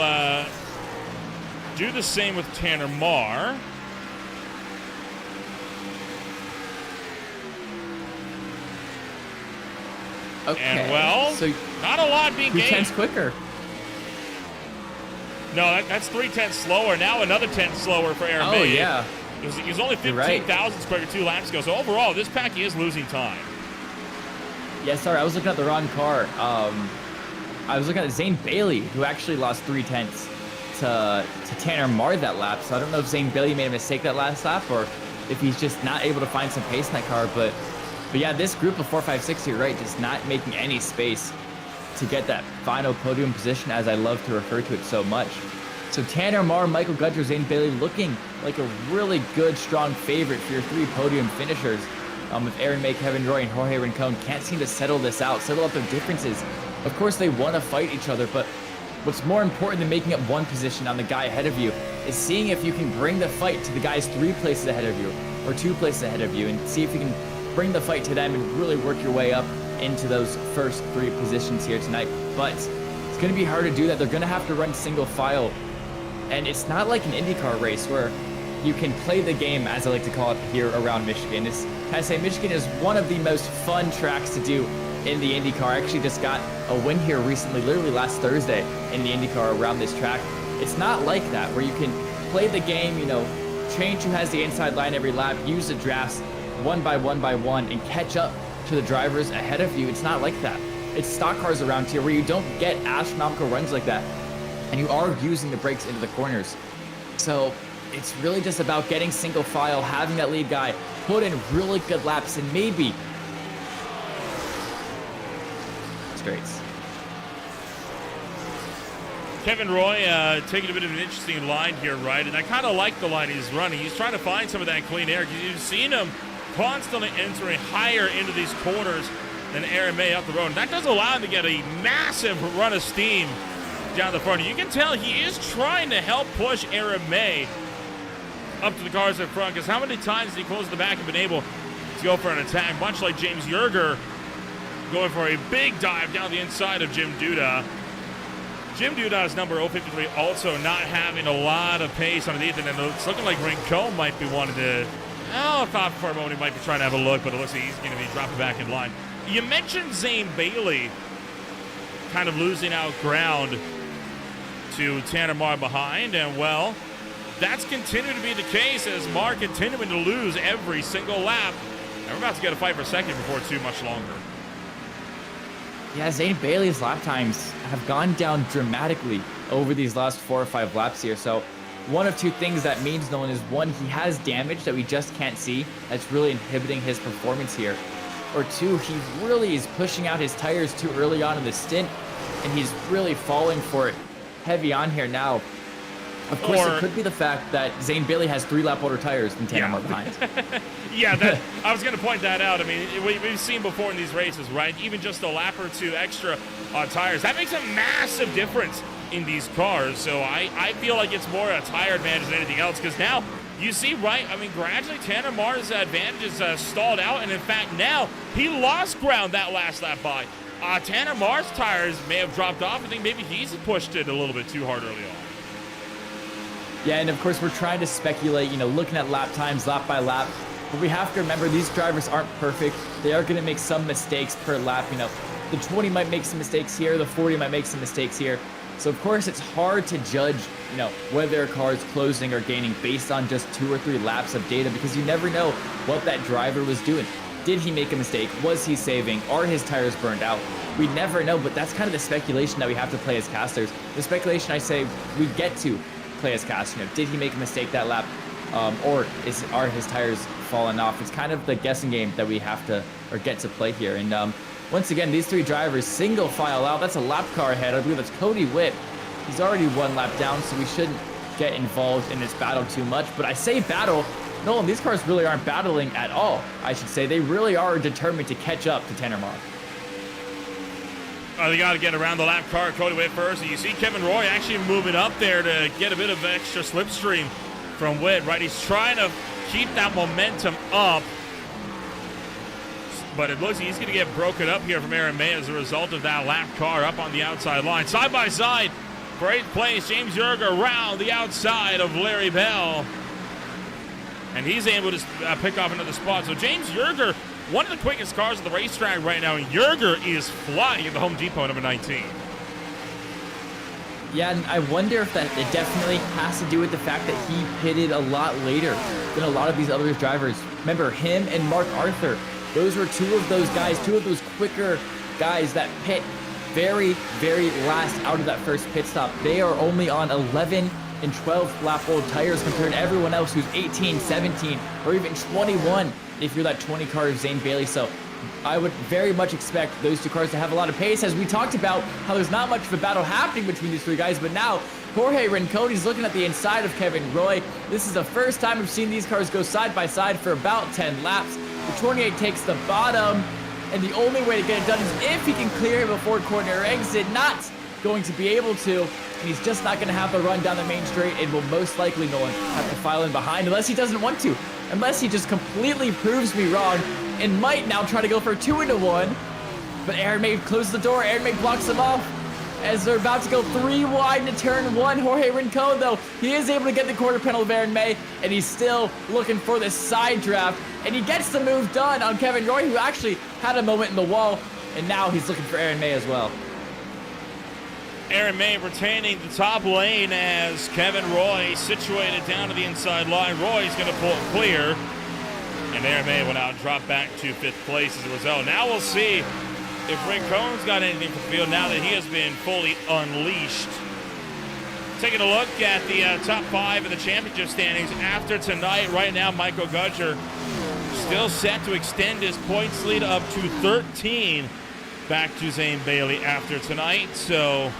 do the same with Tanner Marr. Okay. And well, so not a lot being gained. 2/10 quicker. No, that's 3/10 slower. Now another 10 slower for Aaron May. Oh, yeah. He was only 15 thousandths quicker 2 laps ago. So overall, this pack is losing time. Yeah, sorry, I was looking at the wrong car. I was looking at Zane Bailey, who actually lost 3/10 to Tanner Marr that lap. So I don't know if Zane Bailey made a mistake that last lap, or if he's just not able to find some pace in that car. But yeah, this group of 4, 5, 6 here, right, just not making any space to get that final podium position, as I love to refer to it so much. So Tanner Marr, Michael Gudger, Zane Bailey looking like a really good, strong favorite for your 3 podium finishers. With Aaron May, Kevin Roy, and Jorge Rincon can't seem to settle this out, settle up their differences. Of course, they want to fight each other, but what's more important than making up 1 position on the guy ahead of you is seeing if you can bring the fight to the guys 3 places ahead of you, or 2 places ahead of you, and see if you can bring the fight to them and really work your way up into those first 3 positions here tonight. But it's going to be hard to do that. They're going to have to run single file, and it's not like an IndyCar race where you can play the game, as I like to call it here around Michigan. I say Michigan is one of the most fun tracks to do in the IndyCar. I actually just got a win here recently, literally last Thursday, in the IndyCar around this track. It's not like that, where you can play the game, you know, change who has the inside line every lap, use the drafts one by one, and catch up to the drivers ahead of you. It's not like that. It's stock cars around here where you don't get astronomical runs like that, and you are using the brakes into the corners. So it's really just about getting single file, having that lead guy put in really good laps, and maybe straights. Kevin Roy taking a bit of an interesting line here, right? And I kind of like the line he's running. He's trying to find some of that clean air. You've seen him constantly entering higher into these corners than Aaron May up the road. And that does allow him to get a massive run of steam down the front. You can tell he is trying to help push Aaron May up to the cars in front, because how many times he closed the back and been able to go for an attack, much like James Yerger going for a big dive down the inside of Jim Duda. Jim Duda's number 053 also not having a lot of pace underneath it, and it's looking like Rincon might be wanting to, I thought for a moment he might be trying to have a look, but it looks like he's going to be dropping back in line. You mentioned Zane Bailey kind of losing out ground to Tanner Marr behind, and well, that's continued to be the case as Marr continuing to lose every single lap. And we're about to get a fight for second before too much longer. Yeah, Zane Bailey's lap times have gone down dramatically over these last 4 or 5 laps here. So one of two things that means, Nolan, is one, he has damage that we just can't see that's really inhibiting his performance here. Or two, he really is pushing out his tires too early on in the stint, and he's really falling for it heavy on here now. Of course, it could be the fact that Zane Bailey has 3 lap older tires than Tanner Marr behind. Yeah, I was going to point that out. I mean, we've seen before in these races, right? Even just a lap or two extra tires, that makes a massive difference in these cars. So I feel like it's more a tire advantage than anything else, because now you see, right? I mean, gradually Tanner Marr's advantage is stalled out, and in fact, now he lost ground that last lap by. Tanner Marr's tires may have dropped off. I think maybe he's pushed it a little bit too hard early on. Yeah, and of course we're trying to speculate, looking at lap times, lap by lap. But we have to remember these drivers aren't perfect. They are going to make some mistakes per lap. The 20 might make some mistakes here, the 40 might make some mistakes here. So of course it's hard to judge, whether a car is closing or gaining based on just 2 or 3 laps of data, because you never know what that driver was doing. Did he make a mistake? Was he saving? Are his tires burned out? We never know, but that's kind of the speculation that we have to play as casters. The speculation I say we get to play as casters. Did he make a mistake that lap? Or are his tires falling off? It's kind of the guessing game that we have to, or get to play here. And once again, these 3 drivers single file out. That's a lap car ahead. I believe that's Cody Whip. He's already 1 lap down, so we shouldn't get involved in this battle too much. But I say battle, Nolan, these cars really aren't battling at all, I should say. They really are determined to catch up to Tanner Marr. They got to get around the lap car. Cody Witt first. And you see Kevin Roy actually moving up there to get a bit of extra slipstream from Witt, right? He's trying to keep that momentum up. But it looks like he's going to get broken up here from Aaron May as a result of that lap car up on the outside line. Side by side for 8th place, James Yerger around the outside of Larry Bell. And he's able to pick off another spot. So James Yerger, one of the quickest cars on the racetrack right now, and Yerger is flying at the Home Depot number 19. Yeah, and I wonder if that it definitely has to do with the fact that he pitted a lot later than a lot of these other drivers. Remember, him and Mark Arthur, those were 2 of those guys, 2 of those quicker guys that pit very, very last out of that first pit stop. They are only on 11 and 12 lap old tires compared to everyone else who's 18, 17, or even 21 if you're that 20 car of Zane Bailey. So I would very much expect those 2 cars to have a lot of pace, as we talked about how there's not much of a battle happening between these 3 guys. But now Jorge Rincon is looking at the inside of Kevin Roy. This is the first time we've seen these cars go side by side for about 10 laps. The 28 takes the bottom, and the only way to get it done is if he can clear it before corner exit. Not going to be able to, and he's just not going to have the run down the main straight, and will most likely, Nolan, have to file in behind unless he doesn't want to. Unless he just completely proves me wrong and might now try to go for a 2-into-1. But Aaron May closes the door. Aaron May blocks him off as they're about to go 3 wide into turn 1. Jorge Rincon, though, he is able to get the quarter panel of Aaron May, and he's still looking for the side draft. And he gets the move done on Kevin Roy, who actually had a moment in the wall, and now he's looking for Aaron May as well. Aaron May retaining the top lane as Kevin Roy situated down to the inside line. Roy's going to pull it clear, and Aaron May will now drop back to 5th place as a result. Now we'll see if Rincon's got anything for the field now that he has been fully unleashed. Taking a look at the top 5 of the championship standings after tonight. Right now, Michael Gudger still set to extend his points lead up to 13 back to Zane Bailey after tonight. So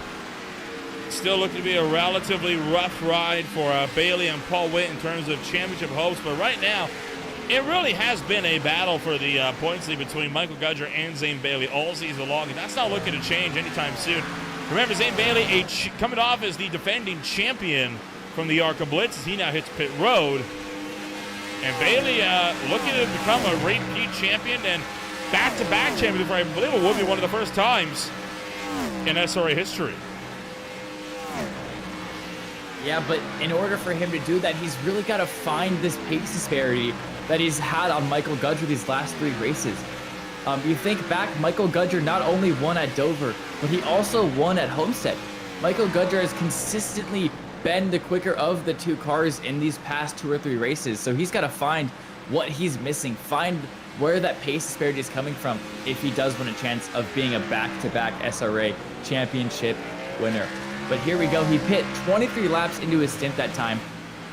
still looking to be a relatively rough ride for Bailey and Paul Witt in terms of championship hopes. But right now, It really has been a battle for the points lead between Michael Gudger and Zane Bailey all season long, and that's not looking to change anytime soon. Remember, Zane Bailey coming off as the defending champion from the ARCA Blitz as he now hits pit road. And Bailey looking to become a repeat champion and back-to-back champion for, I believe it will be one of the first times in SRA history. Yeah, but in order for him to do that, he's really got to find this pace disparity that he's had on Michael Gudger these last 3 races. You think back, Michael Gudger not only won at Dover, but he also won at Homestead. Michael Gudger has consistently been the quicker of the 2 cars in these past 2 or 3 races, so he's got to find what he's missing, find where that pace disparity is coming from if he does win a chance of being a back-to-back SRA championship winner. But here we go, he pit 23 laps into his stint that time.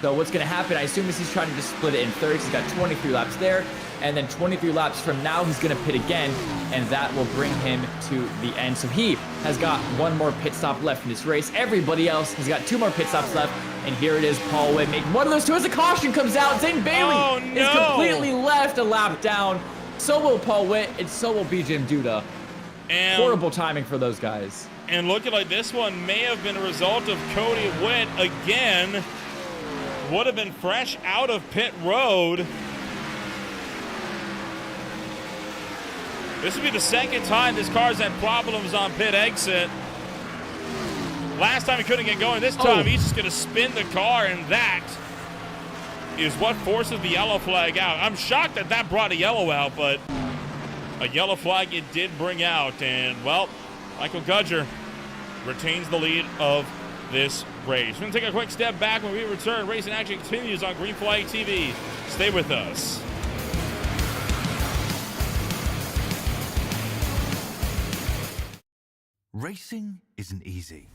So what's going to happen, I assume, is he's trying to just split it in thirds. He's got 23 laps there, and then 23 laps from now, he's going to pit again, and that will bring him to the end. So he has got 1 more pit stop left in this race. Everybody else has got 2 more pit stops left, and here it is, Paul Witt making one of those 2 as a caution comes out. Zane Bailey is completely left a lap down. So will Paul Witt, and so will BJ Duda. And horrible timing for those guys. And looking like this one may have been a result of Cody Witt again. Would have been fresh out of pit road. This would be the second time this car's had problems on pit exit. Last time he couldn't get going. This time he's just going to spin the car, and that is what forces the yellow flag out. I'm shocked that that brought a yellow out, but a yellow flag it did bring out. And, well, Michael Gudger retains the lead of this race. We're going to take a quick step back. When we return, Racing Action continues on Green Flag TV. Stay with us. Racing isn't easy,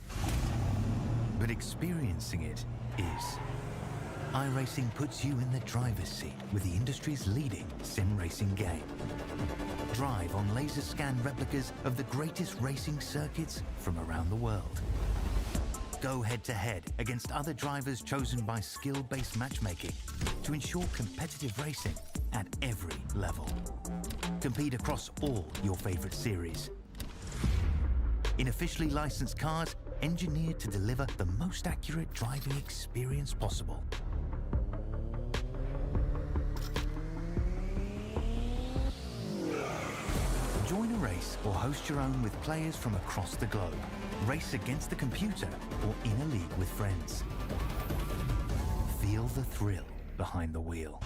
but experiencing it is. iRacing puts you in the driver's seat with the industry's leading sim racing game. Drive on laser scan replicas of the greatest racing circuits from around the world. Go head-to-head against other drivers chosen by skill-based matchmaking to ensure competitive racing at every level. Compete across all your favorite series. In officially licensed cars, engineered to deliver the most accurate driving experience possible. Join a race or host your own with players from across the globe. Race against the computer or in a league with friends. Feel the thrill behind the wheel.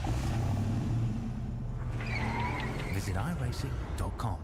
Visit iRacing.com.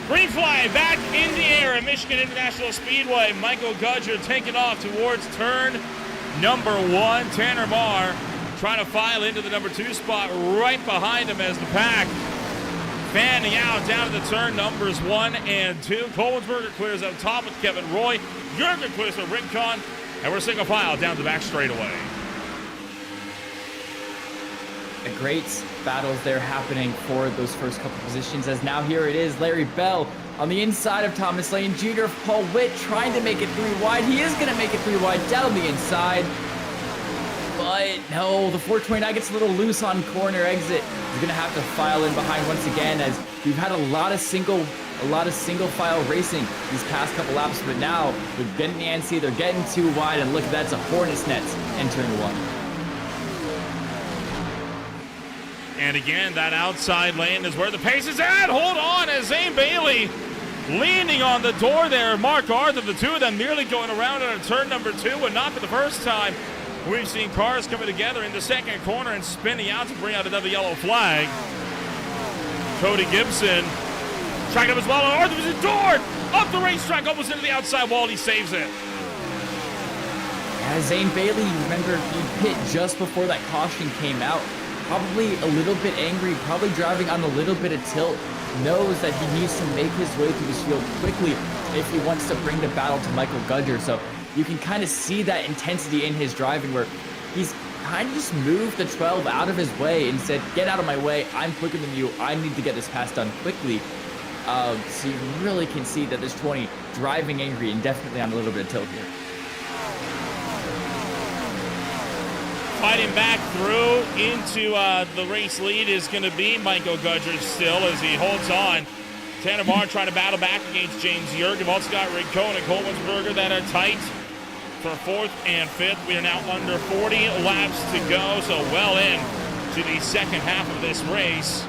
Green flag back in the air at Michigan International Speedway. Michael Gudger taking off towards turn number 1. Tanner Marr trying to file into the number 2 spot right behind him as the pack fanning out down to the turn numbers 1 and 2. Colensberger clears up top with Kevin Roy. Jurgen clears for Rincon, and we're single file down the back straightaway. Great battles there happening for those first couple positions, as now here it is, Larry Bell on the inside of Thomas Lane Jr. Paul Witt trying to make it 3 wide. He is going to make it 3 wide down the inside, but no, the 429 gets a little loose on corner exit. He's going to have to file in behind once again, as we've had a lot of single file racing these past couple laps, but now they're getting antsy, they're getting too wide, and look at that, it's a hornet's nest entering 1. And again, that outside lane is where the pace is at. Hold on, as Zane Bailey leaning on the door there. Mark Arthur, the two of them nearly going around on turn number 2, and not for the first time. We've seen cars coming together in the second corner and spinning out to bring out another yellow flag. Cody Gibson tracked up as well, and Arthur was endured up the racetrack, almost into the outside wall. He saves it. As Zane Bailey, remember, he hit just before that caution came out. Probably a little bit angry, probably driving on a little bit of tilt, knows that he needs to make his way through this field quickly if he wants to bring the battle to Michael Gudger. So you can kind of see that intensity in his driving, where he's kind of just moved the 12 out of his way and said, get out of my way, I'm quicker than you, I need to get this pass done quickly. So you really can see that this 20 driving angry and definitely on a little bit of tilt here. Fighting back through into the race lead is going to be Michael Gudger still, as he holds on. Tanner Marr trying to battle back against James Yerg. We've also got Rick Cohen and Colensberger that are tight for 4th and 5th. We are now under 40 laps to go, so well in to the second half of this race,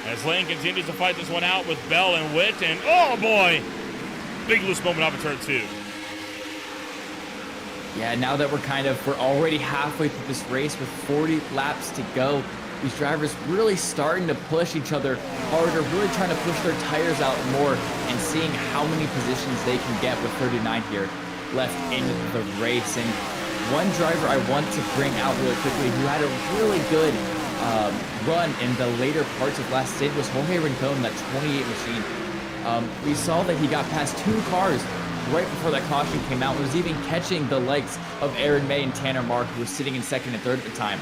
as Lane continues to fight this one out with Bell and Witt. And oh boy, big loose moment off of turn 2. Yeah, now that we're already halfway through this race with 40 laps to go, these drivers really starting to push each other harder, really trying to push their tires out more and seeing how many positions they can get with 39 here left in the race. And one driver I want to bring out really quickly who had a really good run in the later parts of last stint was Jorge Rincon, that 28 machine. We saw that he got past 2 cars right before that caution came out. It was even catching the legs of Aaron May and Tanner Mark, who were sitting in 2nd and 3rd at the time.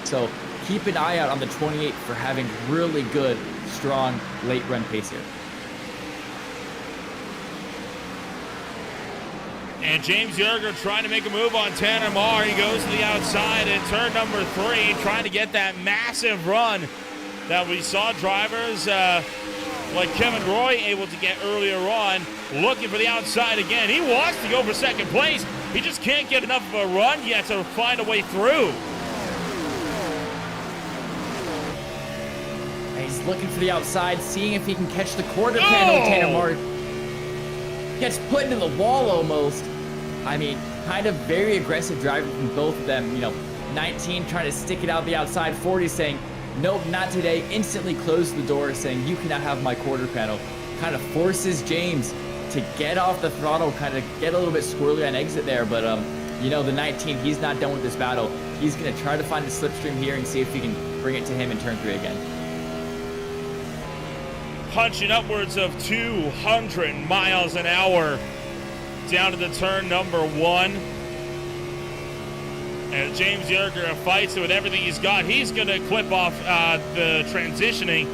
So keep an eye out on the 28 for having really good, strong late run pace here. And James Yerger trying to make a move on Tanner Marr. He goes to the outside in turn number 3, trying to get that massive run that we saw drivers like Kevin Roy able to get earlier on, looking for the outside again. He wants to go for 2nd place. He just can't get enough of a run yet to find a way through. He's looking for the outside, seeing if he can catch the quarter panel. Tanner Marr gets put into the wall almost. I mean, kind of very aggressive driving from both of them. 19 trying to stick it out the outside, 40 saying, nope, not today. Instantly closed the door, saying, you cannot have my quarter panel. Kind of forces James to get off the throttle, kind of get a little bit squirrely on exit there. But, the 19, he's not done with this battle. He's going to try to find the slipstream here and see if he can bring it to him in turn 3 again. Punching upwards of 200 miles an hour down to the turn number 1. And James Yerger fights it with everything he's got. He's going to clip off the transitioning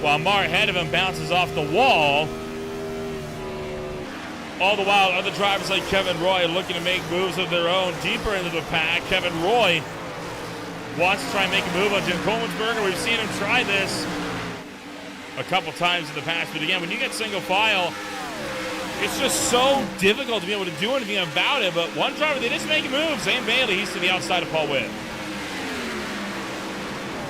while Marr ahead of him bounces off the wall. All the while, other drivers like Kevin Roy looking to make moves of their own deeper into the pack. Kevin Roy wants to try and make a move on Jim Colensberger. We've seen him try this a couple times in the past. But again, when you get single file, it's just so difficult to be able to do anything about it. But one driver, they just make a move. Zane Bailey, he's to the outside of Paul Witt.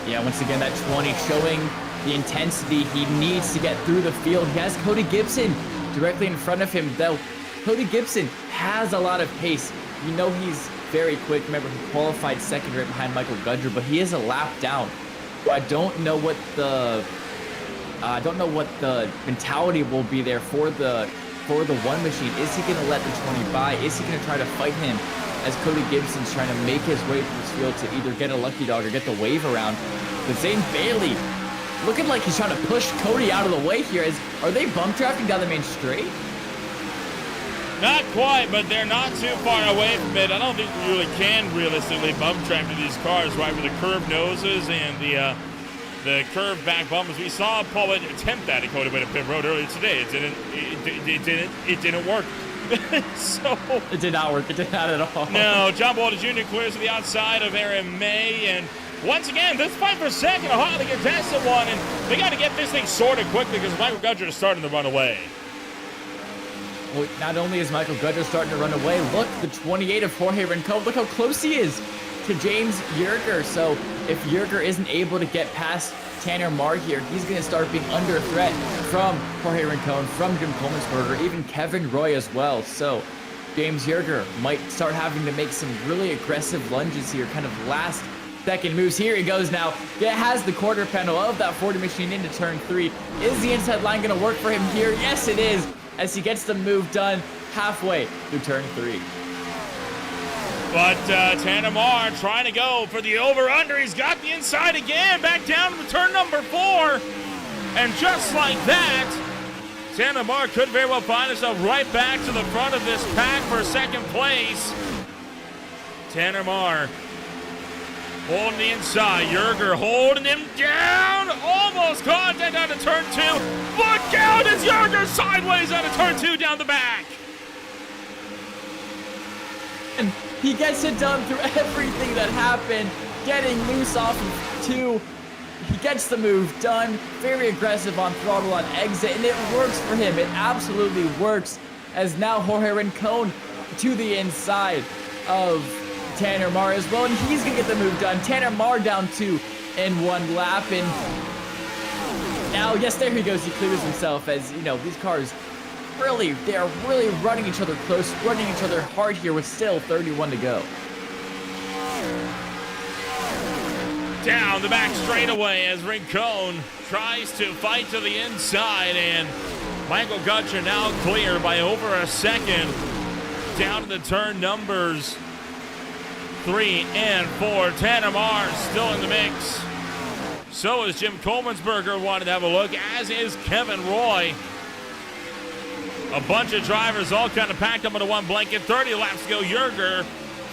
Yeah, once again, that 20 showing the intensity he needs to get through the field. He has Cody Gibson directly in front of him, though. Cody Gibson has a lot of pace. He's very quick. Remember, he qualified 2nd right behind Michael Gudger, but he is a lap down. I don't know what the I don't know what the mentality will be there for the one machine. Is he going to let the 20 by? Is he going to try to fight him as Cody Gibson's trying to make his way through this field to either get a lucky dog or get the wave around? But Zane Bailey looking like he's trying to push Cody out of the way here. Are they bump drafting down the main straight? Not quite, but they're not too far away from it. I don't think we really can realistically bump track to these cars, right, with the curved noses and the curved back bumpers. We saw Paul attempt that at Cody White at pit road earlier today. It didn't work. So it did not work. It did not at all. No, John Bolton Jr. clears to the outside of Aaron May, and once again, this fight for second, a hotly contested one, and they got to get this thing sorted quickly because Michael Gudger is starting to run away. Well, not only is Michael Gudger starting to run away, look, the 28 of Jorge Rincon, look how close he is to James Yerger. So if Yerger isn't able to get past Tanner Marr here, he's going to start being under threat from Jorge Rincon, from Jim Kolmensberger, even Kevin Roy as well. So James Yerger might start having to make some really aggressive lunges here, kind of last second moves. Here he goes now. It has the quarter panel of that 40 machine into turn 3. Is the inside line going to work for him here? Yes, it is, as he gets the move done halfway through turn 3. But Tanner Marr trying to go for the over-under. He's got the inside again, back down to the turn number 4. And just like that, Tanner Marr could very well find himself right back to the front of this pack for second place. Tanner Marr holding the inside. Yerger holding him down. Almost contact down to turn 2. Look out as Yerger sideways out of turn 2 down the back. And he gets it done through everything that happened. Getting loose off of 2. He gets the move done. Very aggressive on throttle on exit. And it works for him. It absolutely works. As now Jorge Rincon to the inside of Tanner Marr as well, and he's gonna get the move done. Tanner Marr down 2 in 1 lap, and now, yes, there he goes. He clears himself. As you know, these cars they are really running each other close, running each other hard here with still 31 to go. Down the back straightaway as Rincon tries to fight to the inside, and Michael Gutcher now clear by over a second down to the turn numbers 3 and 4. Tanner Marr still in the mix. So is Jim Kolmensberger, wanted to have a look, as is Kevin Roy. A bunch of drivers all kind of packed up into one blanket. 30 laps to go. Yerger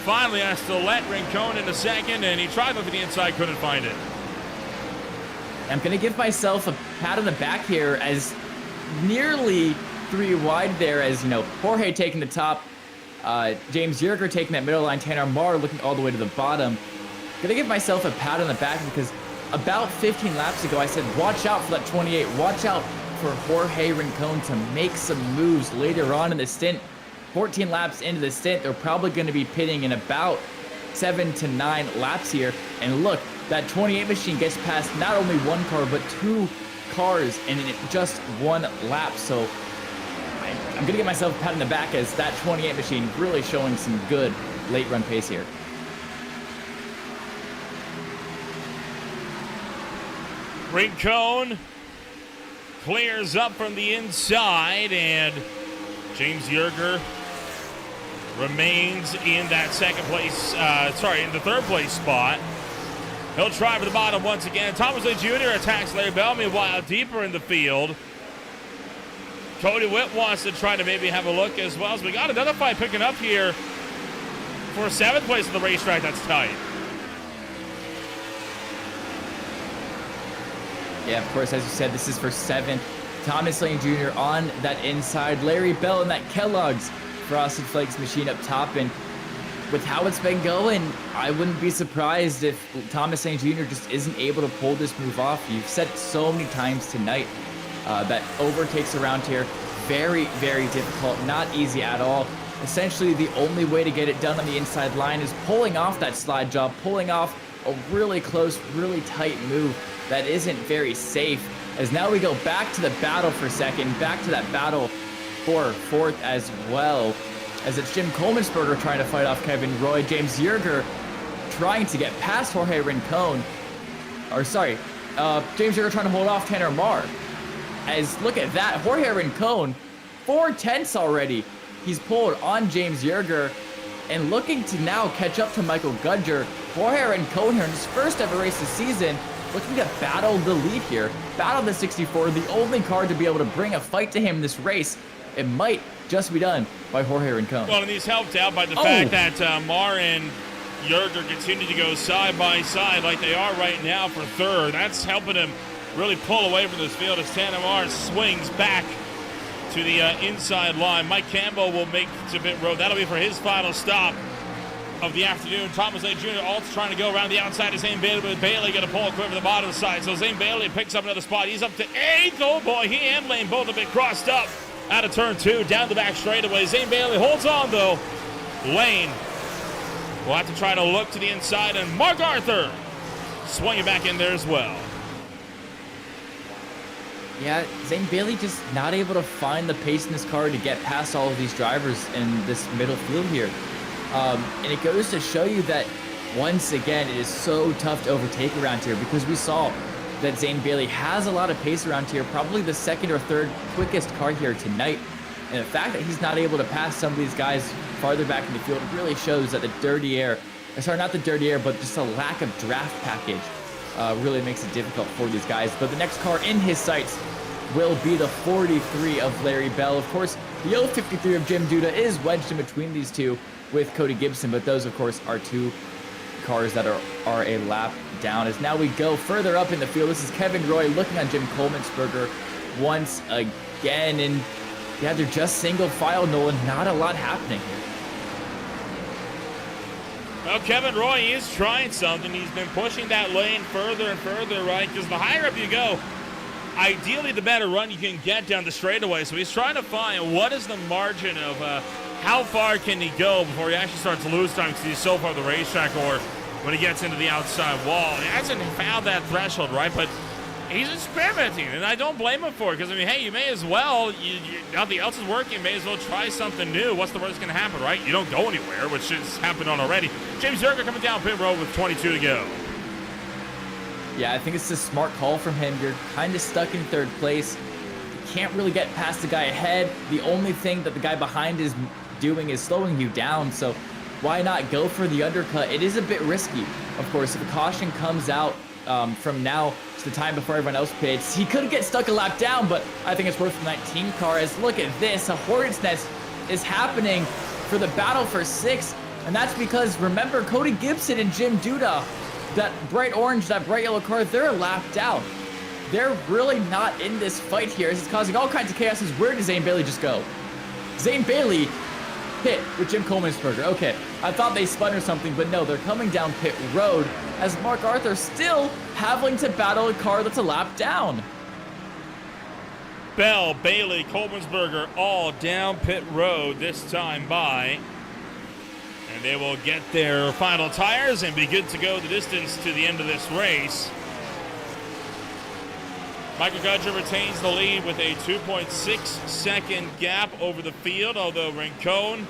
finally has to let Rincon in a second, and he tried looking the inside, couldn't find it. I'm going to give myself a pat on the back here, as nearly 3 wide there, as, you know, Jorge taking the top, James Yerger taking that middle line, Tanner Marr looking all the way to the bottom. Gonna give myself a pat on the back because about 15 laps ago I said watch out for that 28, watch out for Jorge Rincon to make some moves later on in the stint. 14 laps into the stint, they're probably going to be pitting in about 7 to 9 laps here. And look, that 28 machine gets past not only 1 car but 2 cars in just 1 lap. So I'm going to give myself a pat on the back, as that 28 machine really showing some good late run pace here. Rincon clears up from the inside, and James Yerger remains in that in the 3rd place spot. He'll try for the bottom once again. Thomas Lee Jr. attacks Larry Bell. Meanwhile, deeper in the field, Cody Whitt wants to try to maybe have a look as well. So we got another fight picking up here for 7th place in the racetrack. That's tight. Yeah, of course, as you said, this is for 7th. Thomas Lane Jr. on that inside. Larry Bell in that Kellogg's Frosted Flakes machine up top. And with how it's been going, I wouldn't be surprised if Thomas Lane Jr. just isn't able to pull this move off. You've said it so many times tonight. That overtakes around here, very, very difficult, not easy at all. Essentially, the only way to get it done on the inside line is pulling off that slide job, pulling off a really close, really tight move that isn't very safe. As now we go back to the battle for 2nd, back to that battle for 4th as well. As it's Jim Kolmensberger trying to fight off Kevin Roy, James Yerger trying to get past Jorge Rincon. James Yerger trying to hold off Tanner Marr. As look at that, Jorge Rincon, 4/10 already. He's pulled on James Yerger and looking to now catch up to Michael Gudger. Jorge Rincon here in his first ever race this season, looking to battle the lead here, battle the 64, the only car to be able to bring a fight to him in this race. It might just be done by Jorge Rincon. Well, and he's helped out by the fact that Mar and Yerger continue to go side by side like they are right now for third. That's helping him really pull away from this field as Tanamar swings back to the inside line. Mike Campbell will make it to pit road. That'll be for his final stop of the afternoon. Thomas Lane Jr. also trying to go around the outside of Zane Bailey, but Bailey going to pull a quick to the bottom side. So Zane Bailey picks up another spot. He's up to 8th. Oh boy, he and Lane both a bit crossed up out of turn 2, down the back straightaway. Zane Bailey holds on though. Lane will have to try to look to the inside, and Mark Arthur swinging back in there as well. Yeah, Zane Bailey just not able to find the pace in this car to get past all of these drivers in this middle field here. And it goes to show you that, once again, it is so tough to overtake around here, because we saw that Zane Bailey has a lot of pace around here, probably the second or third quickest car here tonight. And the fact that he's not able to pass some of these guys farther back in the field really shows that the dirty air, sorry, not the dirty air, but just a lack of draft package really makes it difficult for these guys. But the next car in his sights will be the 43 of Larry Bell. Of course, the 053 of Jim Duda is wedged in between these two with Cody Gibson, but those, of course, are two cars that are a lap down. As now we go further up in the field, this is Kevin Roy looking on Jim Coleman'sberger once again, and yeah, they're just single file, Nolan. Not a lot happening here. Well, Kevin Roy is trying something. He's been pushing that lane further and further, right? Because the higher up you go, ideally the better run you can get down the straightaway. So he's trying to find what is the margin of how far can he go before he actually starts to lose time because he's so far the racetrack, or when he gets into the outside wall. He hasn't found that threshold, right? But he's experimenting, and I don't blame him for it, because, I mean, hey, you may as well, nothing else is working, you may as well try something new. What's the worst going to happen, right? You don't go anywhere, which has happened on already. James Yerger coming down pit road with 22 to go. Yeah, I think it's a smart call from him. You're kind of stuck in third place. You can't really get past the guy ahead. The only thing that the guy behind is doing is slowing you down, so why not go for the undercut? It is a bit risky. Of course, if a caution comes out from now to the time before everyone else pits, he could get stuck a lap down, but I think it's worth the 19 car. As look at this, a Hornet's Nest is happening for the battle for 6th, and that's because, remember, Cody Gibson and Jim Duda, that bright orange, that bright yellow car, they're lapped out. They're really not in this fight here. This is causing all kinds of chaos. Where does Zane Bailey just go? Zane Bailey pit with Jim Coleman'sberger. Okay, I thought they spun or something, but no, they're coming down pit road as Mark Arthur still having to battle a car that's a lap down. Bell, Bailey, Coleman'sberger all down pit road, this time by. And they will get their final tires and be good to go the distance to the end of this race. Michael Gudger retains the lead with a 2.6 second gap over the field, although Rincon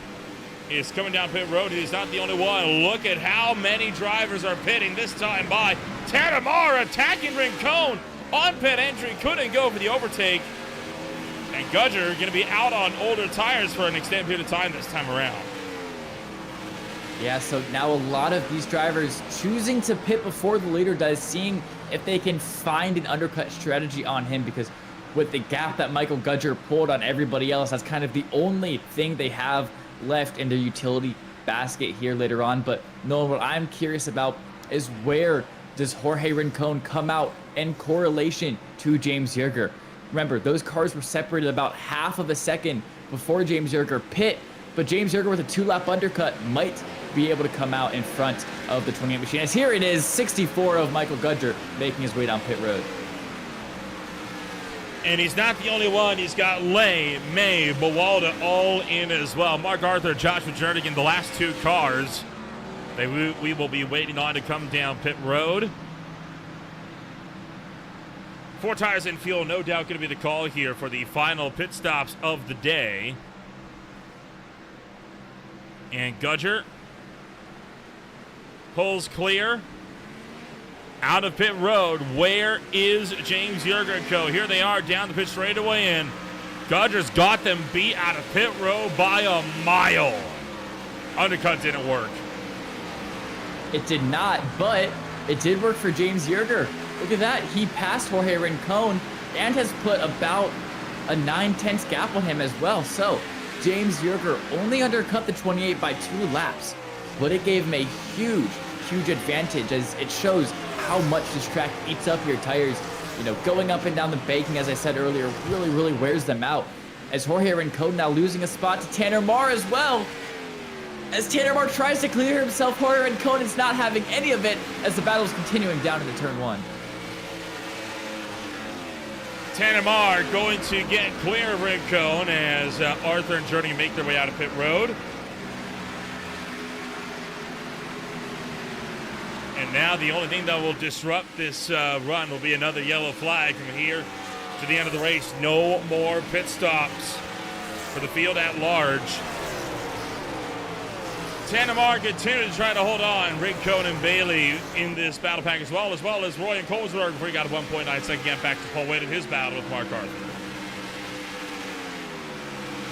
is coming down pit road. He's not the only one. Look at how many drivers are pitting this time by. Tanamar attacking Rincon on pit entry, couldn't go for the overtake. And Gudger going to be out on older tires for an extended period of time this time around. Yeah, so now a lot of these drivers choosing to pit before the leader does, seeing if they can find an undercut strategy on him, because with the gap that Michael Gudger pulled on everybody else, that's kind of the only thing they have left in their utility basket here later on. But no, what I'm curious about is where does Jorge Rincon come out in correlation to James Yerger? Remember, those cars were separated about half of a second before James Yerger pit, but James Yerger with a 2-lap undercut might be able to come out in front of the 28 machine. As here it is, 64 of Michael Gudger making his way down pit road. And he's not the only one. He's got Lay, May, Bawalda all in as well. Mark Arthur, Joshua Jernigan, the last two cars we will be waiting on to come down pit road. 4 tires in fuel, no doubt going to be the call here for the final pit stops of the day. And Gudger pulls clear out of pit road. Where is James Yurgenko? Here they are down the pit straightaway, and Gudger's got them beat out of pit road by a mile. Undercut didn't work. It did not, but it did work for James Yerger. Look at that. He passed Jorge Rincon and has put about a 9/10 gap on him as well. So James Yerger only undercut the 28 by 2 laps, but it gave him a huge advantage, as it shows how much this track eats up your tires. You know, going up and down the baking, as I said earlier, really wears them out. As Jorge Rincon now losing a spot to Tanner Marr as well. As Tanner Marr tries to clear himself, Jorge Rincon is not having any of it as the battle is continuing down into turn 1. Tanner Marr going to get clear of Rincon as Arthur and Journey make their way out of pit road. And now the only thing that will disrupt this run will be another yellow flag from here to the end of the race. No more pit stops for the field at large. Tanner Marr continued to try to hold on. Rincon and Bailey in this battle pack as well as Roy and Colesberg before he got a 1.9 second gap back to Paul Wade in his battle with Mark Arthur.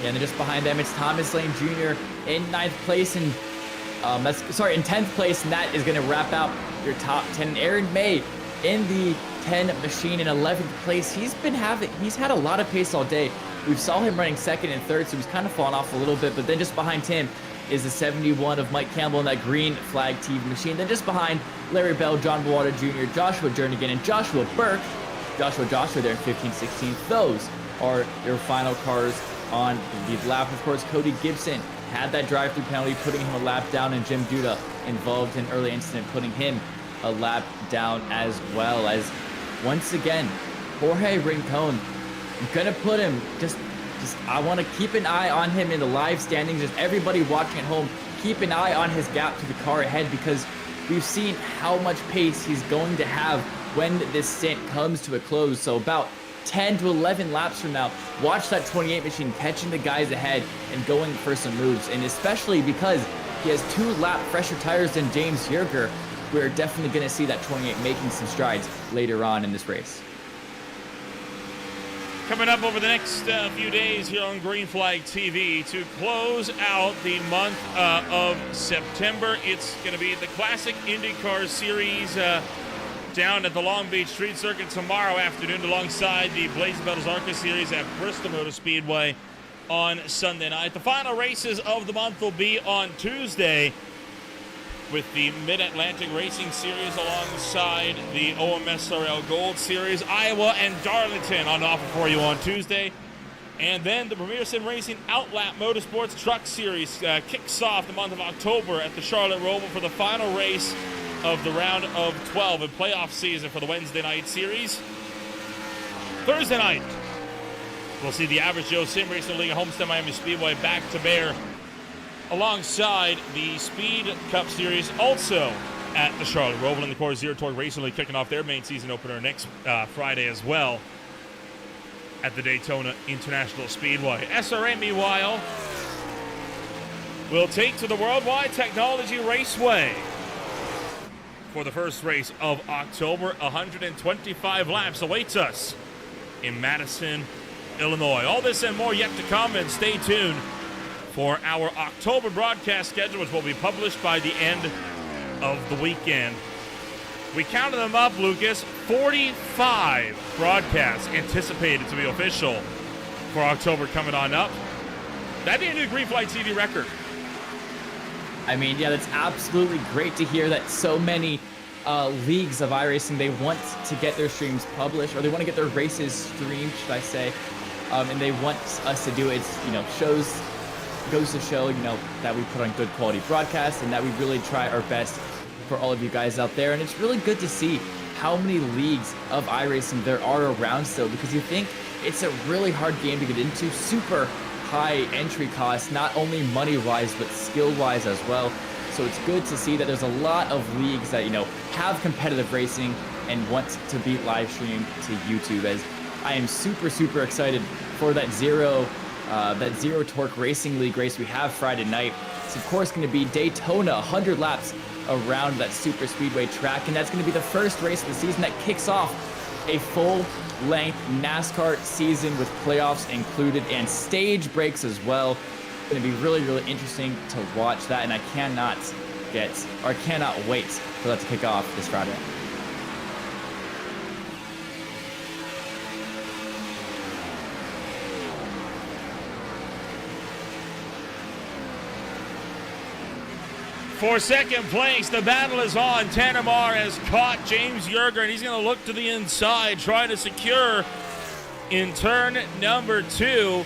Yeah, and then just behind them, it's Thomas Lane Jr. in 9th place, and in 10th place, and that is going to wrap out your top 10. And Aaron May in the 10 machine in 11th place. He's had a lot of pace all day. We saw him running 2nd and 3rd, so he's kind of fallen off a little bit, but then just behind him is the 71 of Mike Campbell in that green flag TV machine. Then just behind, Larry Bell, John Bowata Jr., Joshua Jernigan, and Joshua Burke. Joshua there in 15th, 16th. Those are your final cars on the lap. Of course, Cody Gibson had that drive-through penalty, putting him a lap down, and Jim Duda involved in early incident, putting him a lap down as well. As once again, Jorge Rincon, I'm gonna put him I want to keep an eye on him in the live standings. Just everybody watching at home, keep an eye on his gap to the car ahead, because we've seen how much pace he's going to have when this stint comes to a close. So about 10 to 11 laps from now, watch that 28 machine catching the guys ahead and going for some moves. And especially because he has 2 lap fresher tires than James Yerger, we're definitely going to see that 28 making some strides later on in this race. Coming up over the next few days here on Green Flag TV to close out the month of September, it's going to be the Classic IndyCar Series down at the Long Beach Street Circuit tomorrow afternoon, alongside the Blazing Metals ARCA Series at Bristol Motor Speedway on Sunday night. The final races of the month will be on Tuesday, with the Mid-Atlantic Racing Series alongside the OMSRL Gold Series. Iowa and Darlington on offer for you on Tuesday. And then the Premier Sim Racing Outlap Motorsports Truck Series kicks off the month of October at the Charlotte Roval for the final race of the round of 12 and playoff season for the Wednesday night series. Thursday night, we'll see the Average Joe Sim Racing League at Homestead Miami Speedway back to bear alongside the Speed Cup Series, also at the Charlotte Roval, and the Core Zero Torque Racing League kicking off their main season opener next Friday as well at the Daytona International Speedway. SRA, meanwhile, will take to the Worldwide Technology Raceway for the first race of October. 125 laps awaits us in Madison, Illinois. All this and more yet to come, and stay tuned for our October broadcast schedule, which will be published by the end of the weekend. We counted them up, Lucas. 45 broadcasts anticipated to be official for October coming on up. That'd be a new Green Flight TV record. I mean, yeah, that's absolutely great to hear that so many leagues of iRacing, they want to get their streams published, or they want to get their races streamed, should I say, and they want us to do it. It's, goes to show, that we put on good quality broadcasts and that we really try our best for all of you guys out there. And it's really good to see how many leagues of iRacing there are around still, because you think it's a really hard game to get into, super high entry costs, not only money-wise, but skill-wise as well. So it's good to see that there's a lot of leagues that, have competitive racing and want to be live streamed to YouTube, as I am super excited for that Zero Torque Racing League race we have Friday night. It's of course going to be Daytona, 100 laps around that super speedway track, and that's going to be the first race of the season that kicks off a full-length NASCAR season with playoffs included and stage breaks as well. It's going to be really, really interesting to watch that, and I cannot wait for that to kick off this Friday. For second place, the battle is on. Tanner Marr has caught James Yerger, and he's going to look to the inside, trying to secure in turn number 2.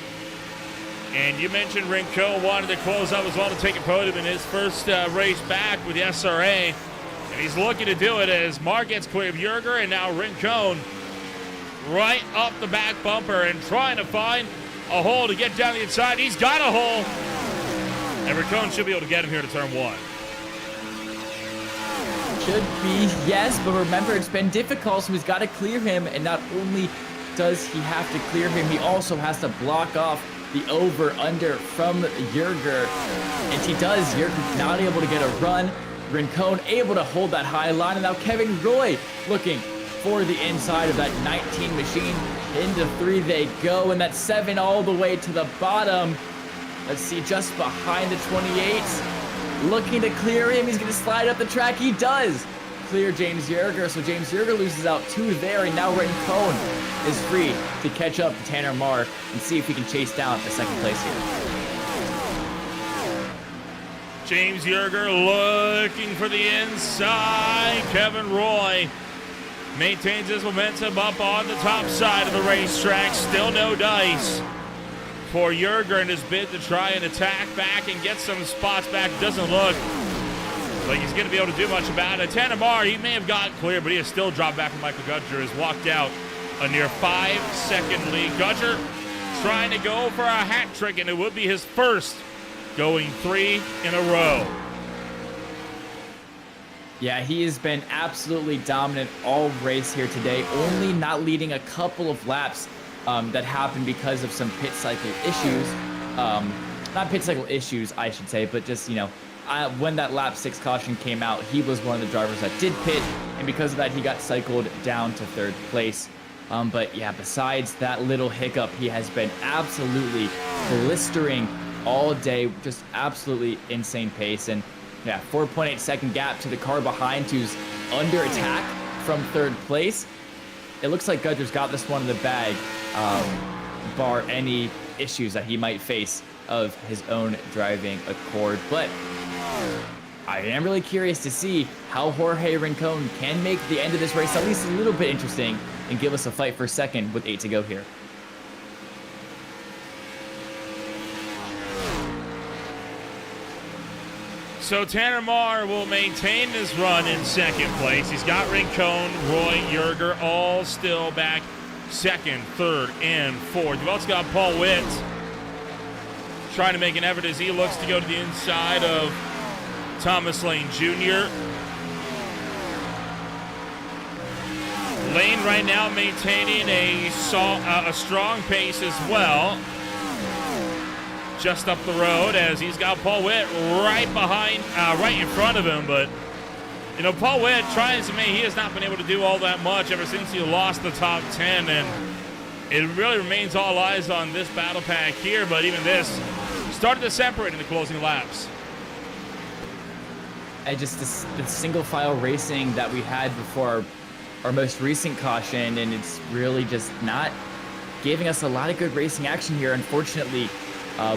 And you mentioned Rincon wanted to close up as well to take a podium in his first race back with the SRA. And he's looking to do it as Marr gets clear of Yerger, and now Rincon right up the back bumper and trying to find a hole to get down the inside. He's got a hole. And Rincon should be able to get him here to turn 1. Should be, yes, but remember, it's been difficult, so he's got to clear him, and not only does he have to clear him, he also has to block off the over-under from Yerger, and he does. Yerger not able to get a run. Rincon able to hold that high line, and now Kevin Roy looking for the inside of that 19 machine. Into 3 they go, and that 7 all the way to the bottom. Let's see, just behind the 28. Looking to clear him. He's going to slide up the track. He does clear James Yerger. So James Yerger loses out 2 there. And now Rincon is free to catch up to Tanner Marr and see if he can chase down the second place here. James Yerger looking for the inside. Kevin Roy maintains his momentum up on the top side of the racetrack. Still no dice for Yerger in his bid to try and attack back and get some spots back. Doesn't look like he's going to be able to do much about it. Tanner Marr, he may have got clear, but he has still dropped back from Michael Gudger, has walked out a near 5-second lead. Gudger trying to go for a hat trick, and it would be his first, going 3 in a row. Yeah, he has been absolutely dominant all race here today, only not leading a couple of laps that happened because of some pit cycle issues. Not pit cycle issues, I should say, but just, you know, when that lap 6 caution came out, he was one of the drivers that did pit, and because of that, he got cycled down to 3rd place. But yeah, besides that little hiccup, he has been absolutely blistering all day, just absolutely insane pace. And yeah, 4.8 second gap to the car behind, who's under attack from 3rd place. It looks like Gudger's got this one in the bag, bar any issues that he might face of his own driving accord. But I am really curious to see how Jorge Rincon can make the end of this race at least a little bit interesting and give us a fight for second with 8 to go here. So Tanner Marr will maintain his run in 2nd place. He's got Rincon, Roy, Yerger, all still back 2nd, 3rd, and 4th. You've also got Paul Witt trying to make an effort as he looks to go to the inside of Thomas Lane Jr. Lane right now maintaining a strong pace as well. Just up the road as he's got Paul Witt right behind, right in front of him. But, you know, Paul Witt trying to make, he has not been able to do all that much ever since he lost the top 10. And it really remains all eyes on this battle pack here. But even this started to separate in the closing laps. Just the single file racing that we had before our most recent caution, and it's really just not giving us a lot of good racing action here, unfortunately.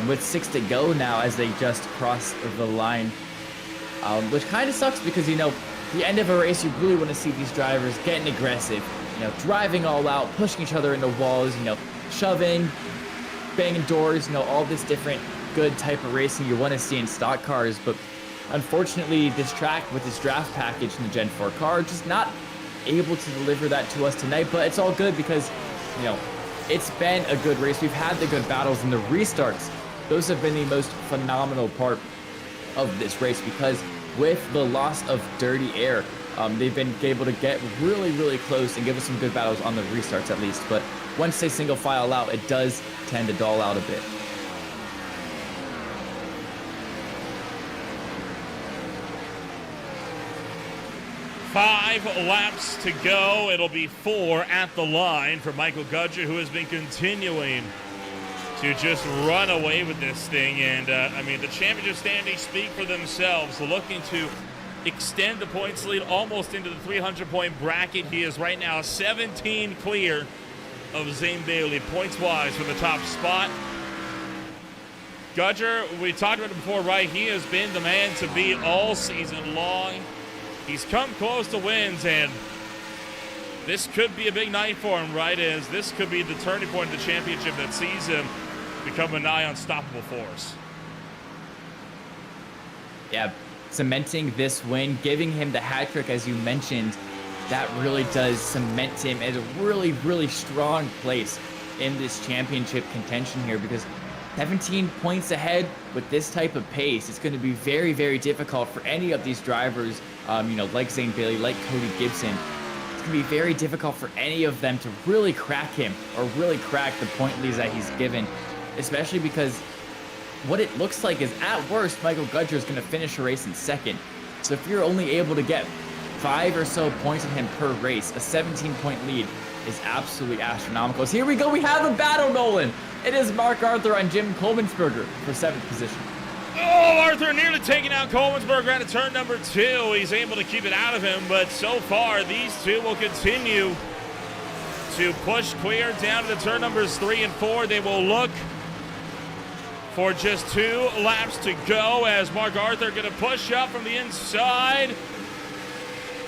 With 6 to go now as they just cross the line, which kind of sucks because, you know, the end of a race, you really want to see these drivers getting aggressive, you know, driving all out, pushing each other into walls, you know, shoving, banging doors, you know, all this different good type of racing you want to see in stock cars. But unfortunately, this track with this draft package in the Gen 4 car just not able to deliver that to us tonight. But it's all good because, you know, it's been a good race. We've had the good battles, and the restarts, those have been the most phenomenal part of this race, because with the loss of dirty air, they've been able to get really, really close and give us some good battles on the restarts at least. But once they single file out, it does tend to dull out a bit. 5 laps to go. It'll be 4 at the line for Michael Gudger, who has been continuing to just run away with this thing. And, I mean, the championship standings speak for themselves. Looking to extend the points lead almost into the 300-point bracket. He is right now 17 clear of Zane Bailey, points-wise, for the top spot. Gudger, we talked about it before, right? He has been the man to beat all season long. He's come close to wins, and this could be a big night for him, right? As this could be the turning point of the championship that sees him become a nigh unstoppable force. Yeah, cementing this win, giving him the hat trick, as you mentioned, that really does cement him as a really, really strong place in this championship contention here, because 17 points ahead with this type of pace, it's going to be very, very difficult for any of these drivers, you know, like Zane Bailey, like Cody Gibson. It's going to be very difficult for any of them to really crack him or really crack the point leads that he's given, especially because what it looks like is, at worst, Michael Gudger is going to finish a race in second. So if you're only able to get 5 or so points on him per race, a 17-point lead is absolutely astronomical. So here we go. We have a battle, Nolan. It is Mark Arthur on Jim Kolmensberger for 7th position. Oh, Arthur nearly taking out Kolmensberger out of turn number 2. He's able to keep it out of him, but so far these two will continue to push clear down to the turn numbers 3 and 4. They will look for just 2 laps to go as Mark Arthur going to push up from the inside.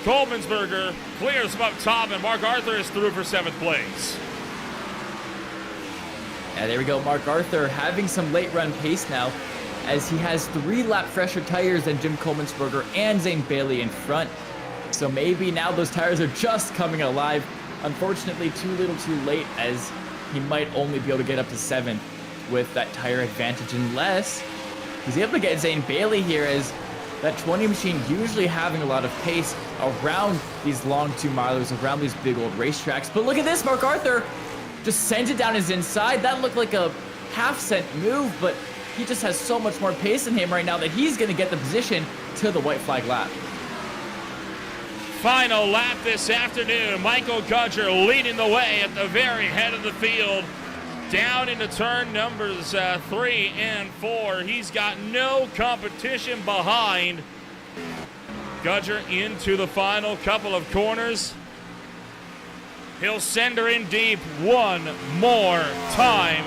Kolmensberger clears him up top, and Mark Arthur is through for 7th place. Yeah, there we go. Mark Arthur having some late run pace now, as he has 3 lap fresher tires than Jim Kolmensberger and Zane Bailey in front. So maybe now those tires are just coming alive. Unfortunately, too little too late, as he might only be able to get up to 7th with that tire advantage, unless he's able to get Zane Bailey here, as that 20 machine usually having a lot of pace around these long 2-milers, around these big old racetracks. But look at this, Mark Arthur just sends it down his inside. That looked like a half-cent move, but he just has so much more pace in him right now that he's going to get the position to the white flag lap. Final lap this afternoon. Michael Gudger leading the way at the very head of the field. Down into turn numbers 3 and 4. He's got no competition behind. Gudger into the final couple of corners. He'll send her in deep one more time.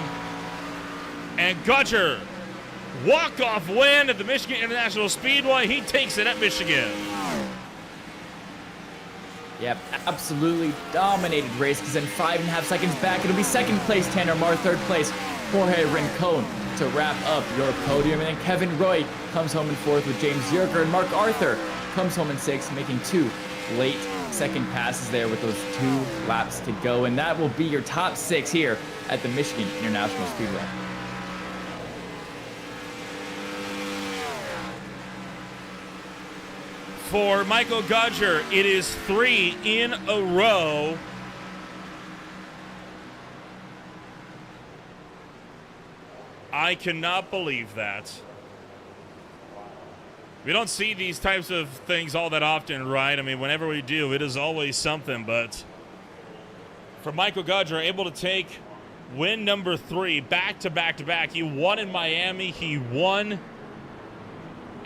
And Gudger, walk-off win at the Michigan International Speedway. He takes it at Michigan. Yep, absolutely dominated race, because in 5.5 seconds back, it'll be 2nd place Tanner Marr, 3rd place Jorge Rincon to wrap up your podium. And then Kevin Roy comes home in 4th with James Yerker, and Mark Arthur comes home in 6th, making 2 late second passes there with those 2 laps to go. And that will be your top 6 here at the Michigan International Speedway. For Michael Gudger, it is 3 in a row. I cannot believe that. We don't see these types of things all that often, right? I mean, whenever we do, it is always something. But for Michael Gudger, able to take win number 3 back to back to back. He won in Miami. He won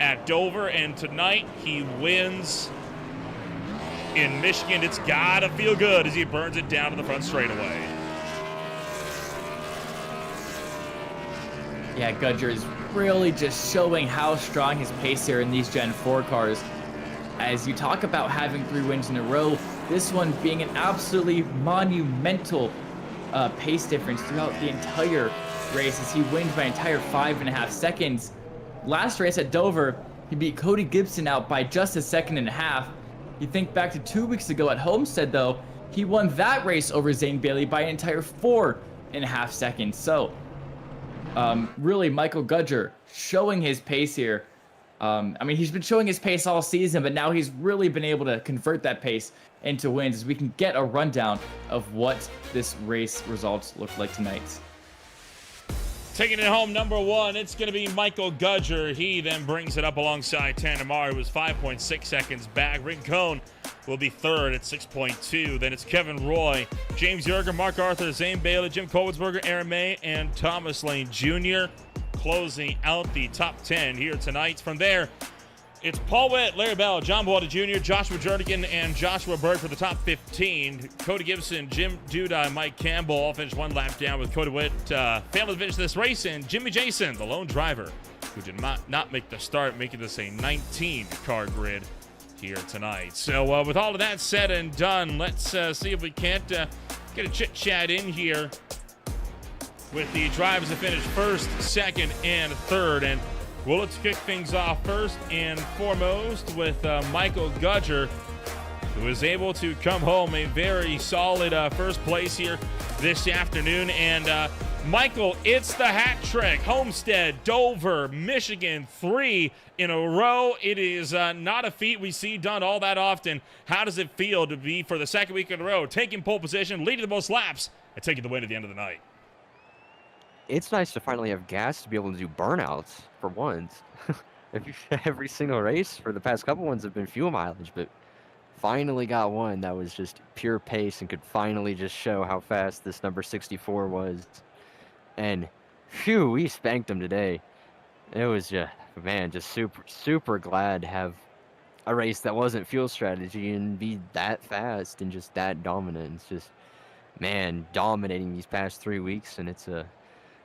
at Dover, and tonight he wins in Michigan. It's gotta feel good as he burns it down to the front straightaway. Yeah, Gudger is really just showing how strong his pace here in these Gen 4 cars. As you talk about having 3 wins in a row, this one being an absolutely monumental pace difference throughout the entire race, as he wins by an entire 5.5 seconds. Last race at Dover, he beat Cody Gibson out by just a 1.5 seconds. You think back to 2 weeks ago at Homestead, though, he won that race over Zane Bailey by an entire 4.5 seconds. So, really, Michael Gudger showing his pace here. I mean, he's been showing his pace all season, but now he's really been able to convert that pace into wins, as we can get a rundown of what this race results look like tonight. Taking it home, number 1, it's going to be Michael Gudger. He then brings it up alongside Tanner Marr, who was 5.6 seconds back. Rincon will be third at 6.2. Then it's Kevin Roy, James Yerger, Mark Arthur, Zane Bailey, Jim Kovensberger, Aaron May, and Thomas Lane Jr. closing out the top 10 here tonight. From there, it's Paul Witt, Larry Bell, John Boada Jr., Joshua Jernigan, and Joshua Bird for the top 15. Cody Gibson, Jim Duda, and Mike Campbell all finished one lap down with Cody Witt. Family finish this race, and Jimmy Jason, the lone driver, who did not make the start, making this a 19-car grid here tonight. So with all of that said and done, let's see if we can't get a chit-chat in here with the drivers that finished first, second, and third. And well, let's kick things off first and foremost with Michael Gudger, who was able to come home a very solid first place here this afternoon. And Michael, it's the hat trick. Homestead, Dover, Michigan, 3 in a row. It is not a feat we see done all that often. How does it feel to be, for the second week in a row, taking pole position, leading the most laps, and taking the win at the end of the night? It's nice to finally have gas to be able to do burnouts for once. Every single race for the past couple ones have been fuel mileage, but finally got one that was just pure pace and could finally just show how fast this number 64 was. And phew, we spanked him today. It was just, man, just super glad to have a race that wasn't fuel strategy and be that fast and just that dominant. It's just, man, dominating these past 3 weeks, and it's a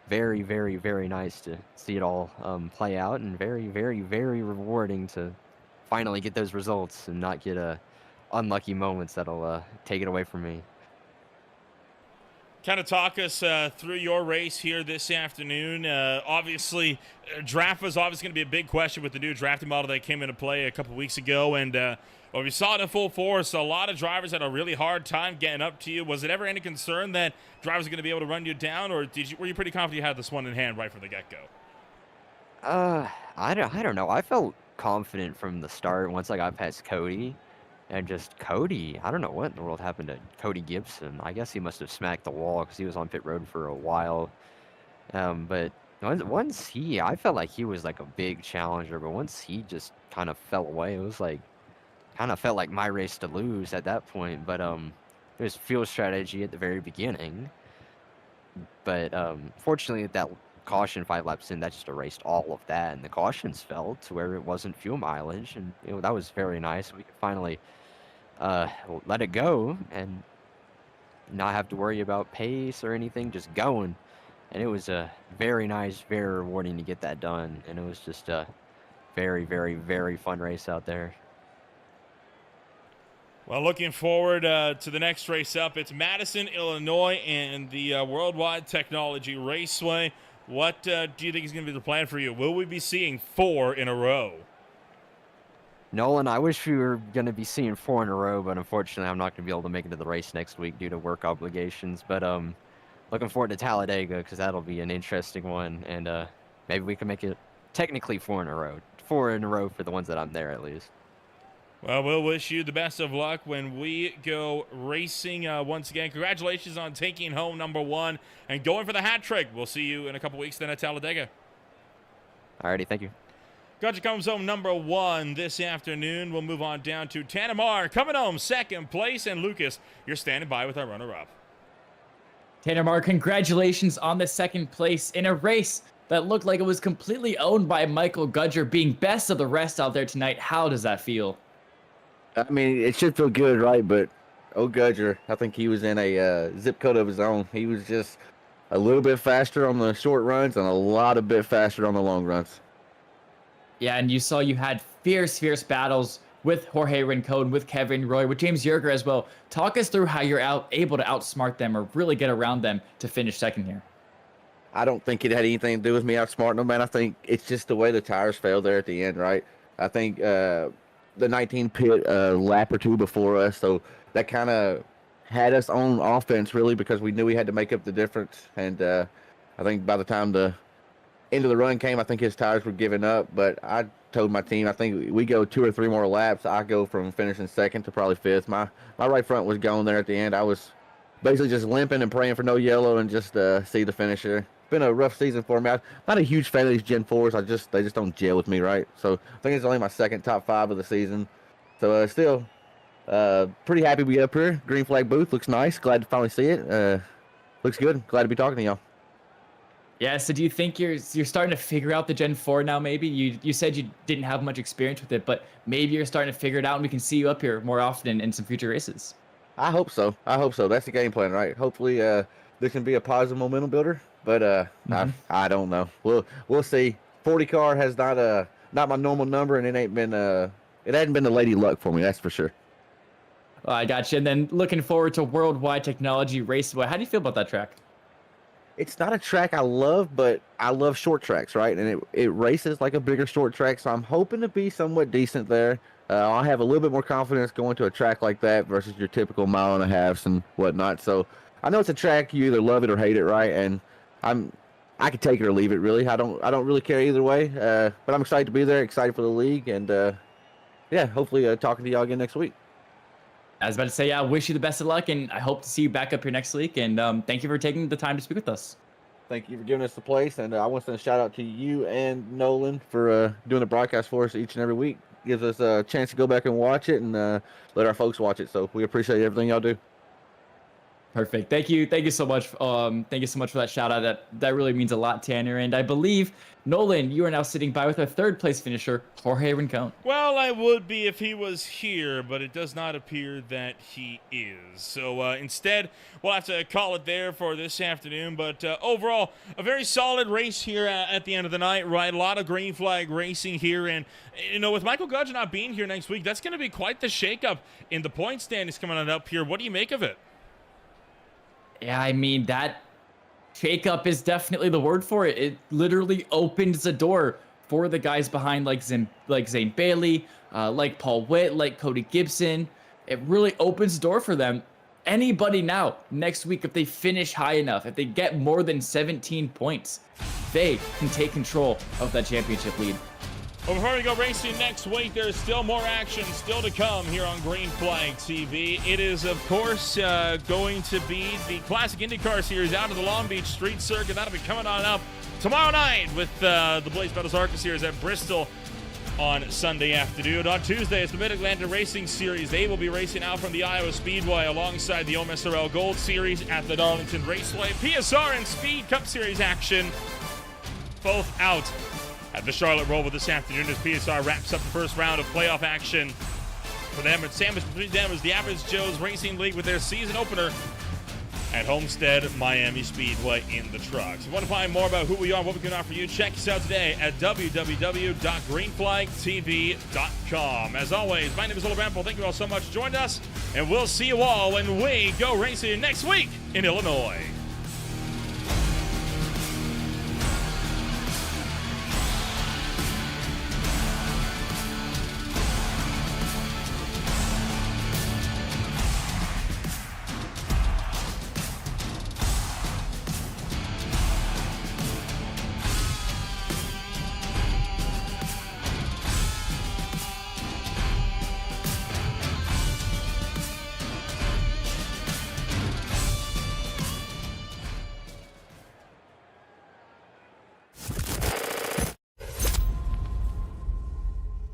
very, very, very nice to see it all play out, and very, very, very rewarding to finally get those results and not get unlucky moments that'll take it away from me. Kind of talk us through your race here this afternoon. Obviously, draft was obviously going to be a big question with the new drafting model that came into play a couple weeks ago, and well, we saw it in full force. A lot of drivers had a really hard time getting up to you. Was it ever any concern that drivers are going to be able to run you down, or were you pretty confident you had this one in hand right from the get-go? I don't know. I felt confident from the start once I got past Cody. And just Cody, I don't know what in the world happened to Cody Gibson. I guess he must have smacked the wall because he was on pit road for a while. But once I felt like he was like a big challenger, but once he just kind of fell away, it was like, kind of felt like my race to lose at that point. But it was fuel strategy at the very beginning. But fortunately, that caution 5 laps in, that just erased all of that, and the cautions fell to where it wasn't fuel mileage, and that was very nice. We could finally let it go and not have to worry about pace or anything, just going. And it was very nice, very rewarding to get that done, and it was just a very, very, very fun race out there. Well, looking forward to the next race up. It's Madison, Illinois, and the Worldwide Technology Raceway. What do you think is going to be the plan for you? Will we be seeing 4 in a row? Nolan, I wish we were going to be seeing 4 in a row, but unfortunately I'm not going to be able to make it to the race next week due to work obligations. But looking forward to Talladega, because that'll be an interesting one, and maybe we can make it technically 4 in a row. 4 in a row for the ones that I'm there, at least. Well, we'll wish you the best of luck when we go racing once again. Congratulations on taking home number 1 and going for the hat trick. We'll see you in a couple weeks then at Talladega. Alrighty, thank you. Gudger comes home number 1 this afternoon. We'll move on down to Tanamar coming home second place. And Lucas, you're standing by with our runner-up. Tanamar, congratulations on the second place in a race that looked like it was completely owned by Michael Gudger, being best of the rest out there tonight. How does that feel? I mean, it should feel good, right? But Gudger, I think he was in a zip code of his own. He was just a little bit faster on the short runs and a lot of bit faster on the long runs. Yeah, and you had fierce battles with Jorge Rincon, with Kevin Roy, with James Yerger as well. Talk us through how you're able to outsmart them or really get around them to finish second here. I don't think it had anything to do with me outsmarting them, man. I think it's just the way the tires failed there at the end, right? I think the 19 pit a lap or 2 before us, so that kind of had us on offense really, because we knew we had to make up the difference. And I think by the time the end of the run came, I think his tires were giving up. But I told my team, I think we go 2 or 3 more laps, I go from finishing second to probably 5th. My right front was going there at the end. I was basically just limping and praying for no yellow and just see the finisher. Been a rough season for me. I'm not a huge fan of these Gen 4s. They just don't gel with me, right? So I think it's only my second top 5 of the season. So still Pretty happy to be up here. Green flag booth looks nice. Glad to finally see it. Looks good. Glad to be talking to y'all. Yeah, so do you think you're starting to figure out the Gen 4 now maybe? You said you didn't have much experience with it, but maybe you're starting to figure it out and we can see you up here more often in some future races. I hope so. That's the game plan, right? Hopefully this can be a positive momentum builder, but I don't know. We'll see. 40 car has not my normal number, and it hadn't been the lady luck for me, that's for sure. I got you. And then looking forward to Worldwide Technology Raceway. How do you feel about that track? It's not a track I love, but I love short tracks, right? And it races like a bigger short track, so I'm hoping to be somewhat decent there. I'll have a little bit more confidence going to a track like that versus your typical 1.5 miles and whatnot. So I know it's a track, you either love it or hate it, right? And I could take it or leave it, really. I don't really care either way. But I'm excited to be there, excited for the league, and yeah, hopefully talking to y'all again next week. I was about to say, yeah, I wish you the best of luck, and I hope to see you back up here next week. And thank you for taking the time to speak with us. Thank you for giving us the place, and I want to send a shout out to you and Nolan for doing the broadcast for us each and every week. Gives us a chance to go back and watch it and let our folks watch it. So we appreciate everything y'all do. Perfect. Thank you so much. Thank you so much for that shout out. That really means a lot, Tanner. And I believe, Nolan, you are now sitting by with our third place finisher, Jorge Rincon. Well, I would be if he was here, but it does not appear that he is. So instead, we'll have to call it there for this afternoon. But overall, a very solid race here at the end of the night, right? A lot of green flag racing here. And, you know, with Michael Gudge not being here next week, that's going to be quite the shakeup in the point standings coming on up here. What do you make of it? Yeah, I mean, that shakeup is definitely the word for it. It literally opens the door for the guys behind like Zane Bailey, like Paul Witt, like Cody Gibson. It really opens the door for them. Anybody now, next week, if they finish high enough, if they get more than 17 points, they can take control of that championship lead. Well, before we go racing next week, there's still more action still to come here on Green Flag TV. It is, of course, going to be the Classic IndyCar Series out of the Long Beach Street Circuit. That'll be coming on up tomorrow night with the Blaze Metals ARCA Series at Bristol on Sunday afternoon. On Tuesday, it's the Mid-Atlantic Racing Series. They will be racing out from the Iowa Speedway alongside the SRA Gold Series at the Darlington Raceway. PSR and Speed Cup Series action both out at the Charlotte Roval this afternoon as PSR wraps up the first round of playoff action for them. And sandwiched between them is the Average Joe's Racing League with their season opener at Homestead Miami Speedway in the trucks. If you want to find more about who we are and what we can offer you, check us out today at www.greenflagtv.com. As always, my name is Ola Brample. Thank you all so much for joining us, and we'll see you all when we go racing next week in Illinois.